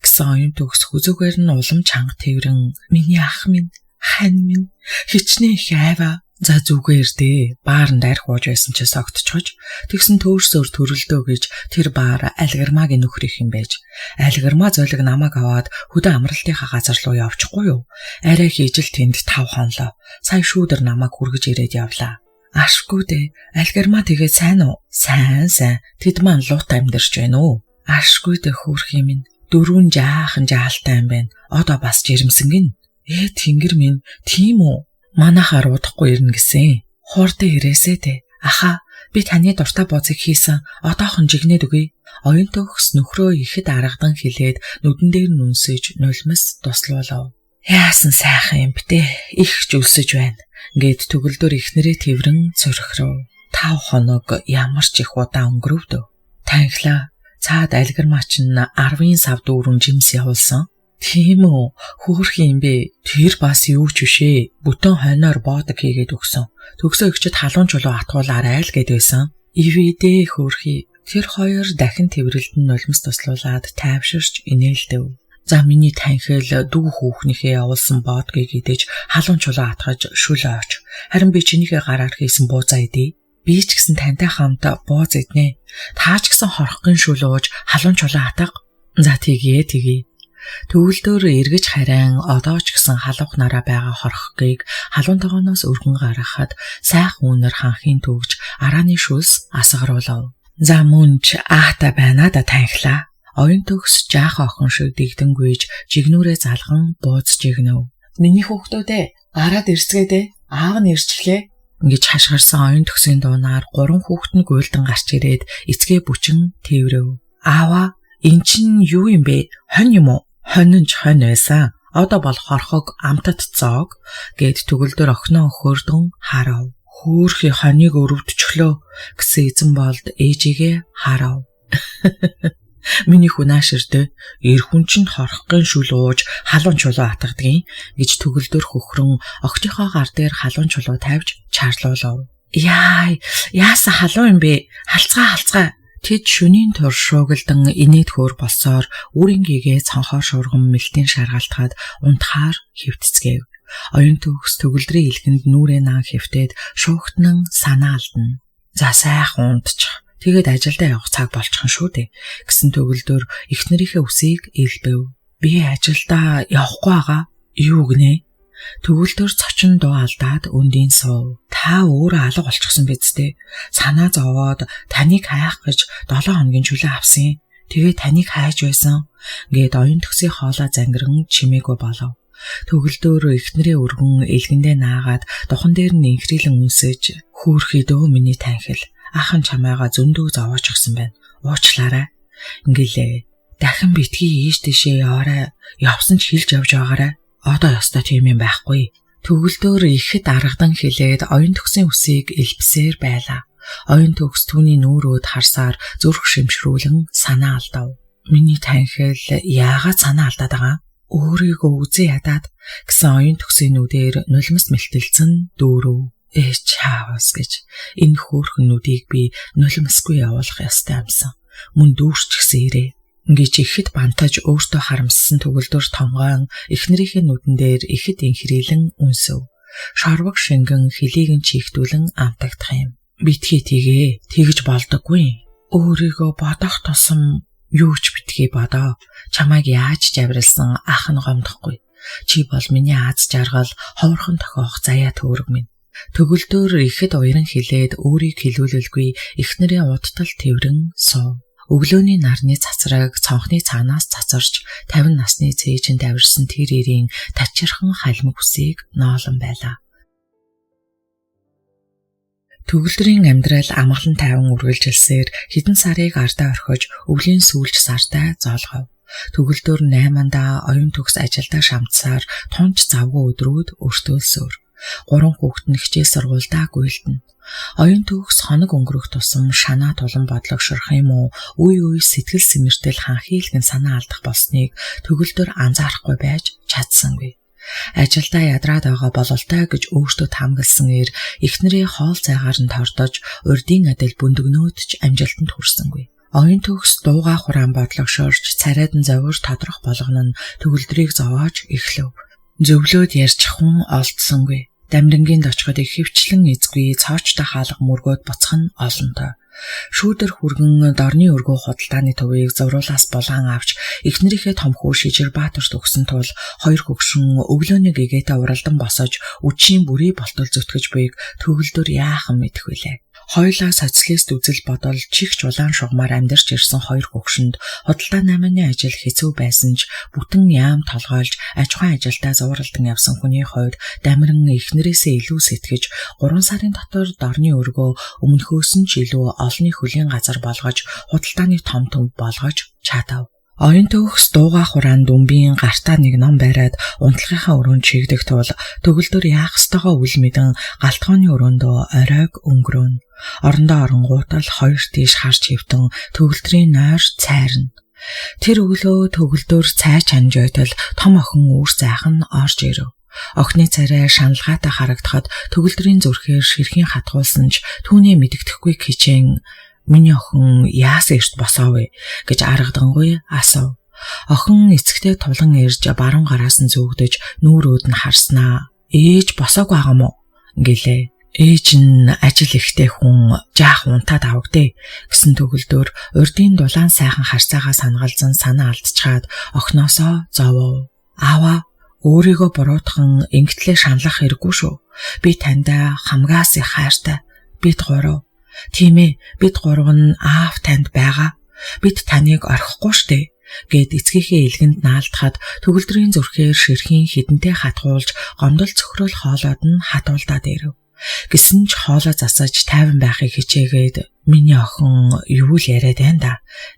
A: гэсэн оюун төгс хүзүүгээр нь улам чанга тэрэн миний ах минь хань минь хичнээн их айва. За зүгээр дээ. Баарнд арх ууж байсан ч согтчихож тэгсэн төөрсөөр төрөлдөө гэж тэр баар алгармагийн нөхрийнх юм байж. Алгармаа золиг намайг аваад хөдөө амралтынхаа газар руу явчихгүй юу? Арай хийжил тэнд 5 хонлоо. Сая шүүдэр намайг хүргэж ирээд явлаа. Ашгүй дээ. Алгармаа тэгээ сайн уу? Сайн. Тэд маань луут амьдарч байна уу? Ашгүй дээ хөөх юм минь. Дөрвөн жаахан жаалтай юм байна. Одоо бас жирэмсэнгэн. Тэнгэр минь, тийм үү? Манайхаар удахгүй ирнэ гэсэн. Хуурдаа ирээсэй дээ. Аха, би таны дуртай бозыг хийсэн. Одоохон жигнээд өгье. Оюун төгс нөхрөө ихэд аргадан хилээд нүдэн дээр нүнсэж нулимс туслуулав. Яасан сайхан юм бтэ. Их зүлсэж байна. Гээд төгөлдөр ихнэрээ тэрэн цорхиров. 5 хоног ямар ч их удаа өнгөрөвдөө. Танхилаа. Цаад алгармаач нь 10 сав дүүрэн жимс явуулсан. Тийм үү, хөөх юм бэ. Тэр бас юу ч бишээ. Бүтэн хойноор боодог хийгээд өгсөн. Төгсөө өгчөд халуун чулуу атгуулаарай л гэд байсан. Ивидэ хөөхий. Тэр хоёр дахин тэрэлд нь нулимс туслуулаад тайвширч инээлдэв. За миний танхил дүү хүүхнийхээ явуулсан боодгийг идэж халуун чулуу атгаж шүл ойч. Харин би чинийхээ гараар хийсэн буузаа идэ. Би ч гэсэн тантай хамт бууз иднэ. Таа ч гэсэн хорхгын шүл ууж халуун чулуу атга. За тгий. Төгөлдөр эргэж харин одоо ч гэсэн халуун нараа байгаа хорхгийг халуун тогооноос өргөн гаргахад сайхан үнэр ханхын төгж арааны шүлс асгаруулав. За мөн ч аата байна да танхилаа. Оюун төгс жаахан охин шиг дэгдэнгүйж жигнүүрээ залган бууз жигнэв. Миний хүүхдүүдээ гараад ирцгээдээ. Аав нь ирчихлээ. Ингэж хашгирсан оюун төгсийн дуунаар 3 хүүхэд нь гуйлдан гарч ирээд эцгээ бүчин тээврэв. Аава, эн чинь юу юм бэ? Хонь юм уу? Хонь байсан. Одоо бол хорхог амтад цоог гээд төгөлдөр охиноо хөрдөн харав. Хөөхий хоньыг өрөвдчихлөө гэсэн эзэн болд ээжигээ харав. Миний хүнааширдэ эр хүн чинь хорхгын шүл ууж халуун чулуу атгадгийн гэж төгөлдөр хөхрөн охтынхоо гар дээр халуун чулуу тавьж чаарлуулав. Яасан халуун юм бэ? Халцгаа. Тэд шөнийн тур шуугилдан инээд хөөр болсоор үүрийн гээгээ цонхоор шуурган мэлтийн шаргалтгаад унтахаар хэвтцгээв. Оюун төгс төгөлдрийн илгэнд нүрээ наан хэвтээд шуугтнан санаа алдна. За сайхан унтчих. Тэгээд ажилдаа явах цаг болчихно шүү дээ гэсэн төгөлдөр эхнэрийнхээ үсийг илбэв. Би ажилдаа явахгүй байгаа. Юу гинэ? Төгөлдөр цочин дуу алдаад өндийн суув. Та өөрөө алга болчихсон биз дээ. Санаа зовоод таныг хайх гэж 7 хоногийн чөлөө авсан. Тэгээ таныг хайж байсан. Гээд оюун төгсийн хоолой зангиран чимээгүй болов. Төгөлдөр эхнэрээ өргөн элгэндээ наагаад духан дээр нь инхрийлэн үнсэж хөөрхий дөө миний танхил. Ахын чамайгаа зөндөө зовоож гисэн байна. Уучлаарай. Ингэлээ. Дахин битгий ийш тийшээ яваарай. Явсан ч хилж явж байгаарай. Одоо ёстой тийм юм байхгүй. Төгөлдөр ихэд аргадан хэлээд оюун төгсийн үсийг элбсээр байлаа. Оюун төгс түүний нүүрөөд харсаар зүрх шимшрүүлэн санаа алдав. Миний танхил яагаад санаа алдаад байгаа? Өөрийгөө үзээ ядаад гэсэн оюун төгсийн нүдээр нулимс мэлтэлцэн дүүрөв. Чаавс гэж энэ хөөрхөн нүдийг би нулимсгүй явуулах ёстой юмсан. Мөн дүүрч гисэн ирээ. Ингээд ихэд бантаж өөртөө харамссан төгөлдөр тонгоон эхнэрийнхээ нүдэн дээр ихэд инхрийлэн үнсөв. Шорвог шингэн хөлийг нь чийгтүүлэн амтагдах юм. Битгий тгээ тэгж болдоггүй. Өөрийгөө бодох тусам юу ч битгий бодоо. Чамайг яаж жавралсан ах нь гомдохгүй. Чи бол миний аз жаргал ховорхон тохиох заяа төөрөг минь. Төгөлдөр ихэд уяран хилээд өөрийг хилүүлэлгүй эхнэрийн удтал тэврэн суув. Өглөөний нарны цацраг цонхны цаанаас цацарч 50 насны цээжинд авирсан тэр ирийн тачирхан халмиг үсийг ноолон байлаа. Төгөлдрийн амьдрал амгалан тайван үргэлжилсээр хэдэн сарыг ардаа орхиж өвлийн сүүлч сартай зоолгов. Төгөлдөр 8-ндаа оюун төгс ажилдаа шамтсаар тунч завгүй өдрүүд өртөөлсөөр. 3 хүүхэд нь хичээл сургуульдаа гуйлдана. Оюун төгс хоног өнгөрөх тусам шанаа тулан бодлогшрох юм уу, үе сэтгэл сэмэртэл ханхийлгэн санаа алдах болсныг төгөлдөр анзаарахгүй байж чадсангүй. Ажилдаа ядраад байгаа бололтой гэж өөртөө таамагласан эхнэрээ хоол цайгаар нь тордож урдын адил бүндгнөөдч амжилтанд хүрсэнгүй. Оюун төгс дуугаа хураан бодлогшорж царайдан зовж тодрох болгоно нь төгөлдрийг зовоож эхлэв. Зөвлөөд ярьчих хүн олдсонгүй. Дамирангийн дочход ихэвчлэн эзгүй цоочтой хаалга мөргөөд буцах нь олонтой. Шүүдэр хүргэн дорны өргөө худалдааны төвийг зурулаас булгаан авч эхнэрийнхээ томхөө Шижирбаатарт өгсөн тул хоёр хөгшин өглөөний гэгээтэй уралдан босож үдшийн бүрий болтол зүтгэж буйг төгөлдөр яахан мэдэх вүлээ. Хоёулаа социалист үзэл бодол чихч улаан шугамаар амьдарч ирсэн хоёр хөгшөнд худалдаа намын ажил хэцүү байсан ч бүтэн яам толгойлж аж ахуйн ажилдаа зууралдан явсан хүний хувьд дамиран эхнэрээсээ илүү сэтгэж 3 сарын дотор дорны өргөө өмнөхөөс нь ч илүү олонний хөлийн газар болгож худалдааны том төв болгож чадав. Оюун төгс дуугаа хураан дүмбийн гартаа нэг ном бариад унтлагынхаа өрөөнд чигдэх тул төгөлдөр яах ёстойгоо үл мэдэн галтгооны өрөөндөө оройг өнгөрөөнө. Орондоо оронгуутал хоёр тийш харж хөвтөн төгөлдрийн нойр цайрна. Тэр өглөө төгөлдөр цай чанж ойтол том охин үүр зайхан орж ирэв. Охины царай шаналгаатай харагдахад төгөлдрийн зүрхээр ширхийн хатгуулсан ч түүний мэддэхгүй хичээн "Миний охин яас эрт босоо вэ?" гэж аргадангуй асуув. Охин эцэгтэй тулан ирж баруун гараас нь зөөгдөж нүүрөөд нь харснаа. "Ээж босоог байгаа мó?" гэлээ. "Ээж нь ажил ихтэй хүн жаах унтаад авагдээ" гэсэн төгөлдөр урдын дулаан сайхан харцаагаа санагалзан санаа алдчихад охиноосоо зовов. "Аава, өөрийгөө буруутхан ингэтлээ шаналлах хэрэггүй шүү. Би таньда хамгаас их хайртай. Бид гурав. Тийм ээ, бид гурав нь аав танд байгаа. Бид таныг орхихгүй штэ" гэд эцгийнхээ илгэнд наалтахад төгөлдрийн зүрхээр ширхийн хідэнтэй хатгуулж гомдол цөхрөл хоолоод нь хатуулдаад ирэв. Гэсэн ч хоолоо засаж тайван байхыг хичээгээд "Миний охин юу л яриад байна да"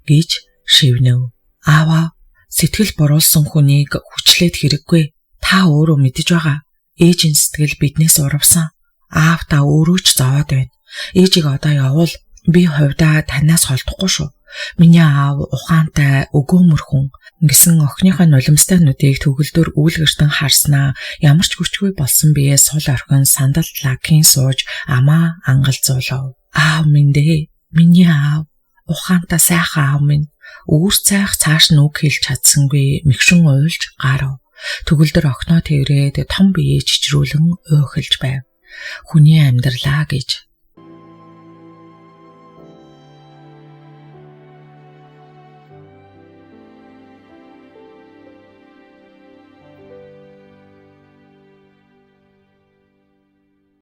A: гэж шивнэв. "Аава, сэтгэл буруулсан хүнийг хүчлээд хэрэггүй. Та өөрөө мэдэж байгаа. Ээжийн сэтгэл биднээс урвсан. Аав та өөрөө ч зовоод байна. Ээжийг одоо явуул. Би хувьдаа танаас холдохгүй шүү. Миний аав ухаантай өгөөмөр хүн" гэсэн охиныхоо нулимстай нүдийг төгөлдөр үүлгэртэн харснаа ямар ч хүчгүй болсон биеэ сул орхин сандалт лакийн сууж амаа ангалзуулав. "Аав минь дээ. Миний аав. ухаантай сайхан аав минь үүр цайх цааш нь үг хэлж чадсангүй мэгшин уйлж гарав. Төгөлдөр окноо тэрээд том биеэ чичрүүлэн уйхилж байв. Хүний амьдралаа гэж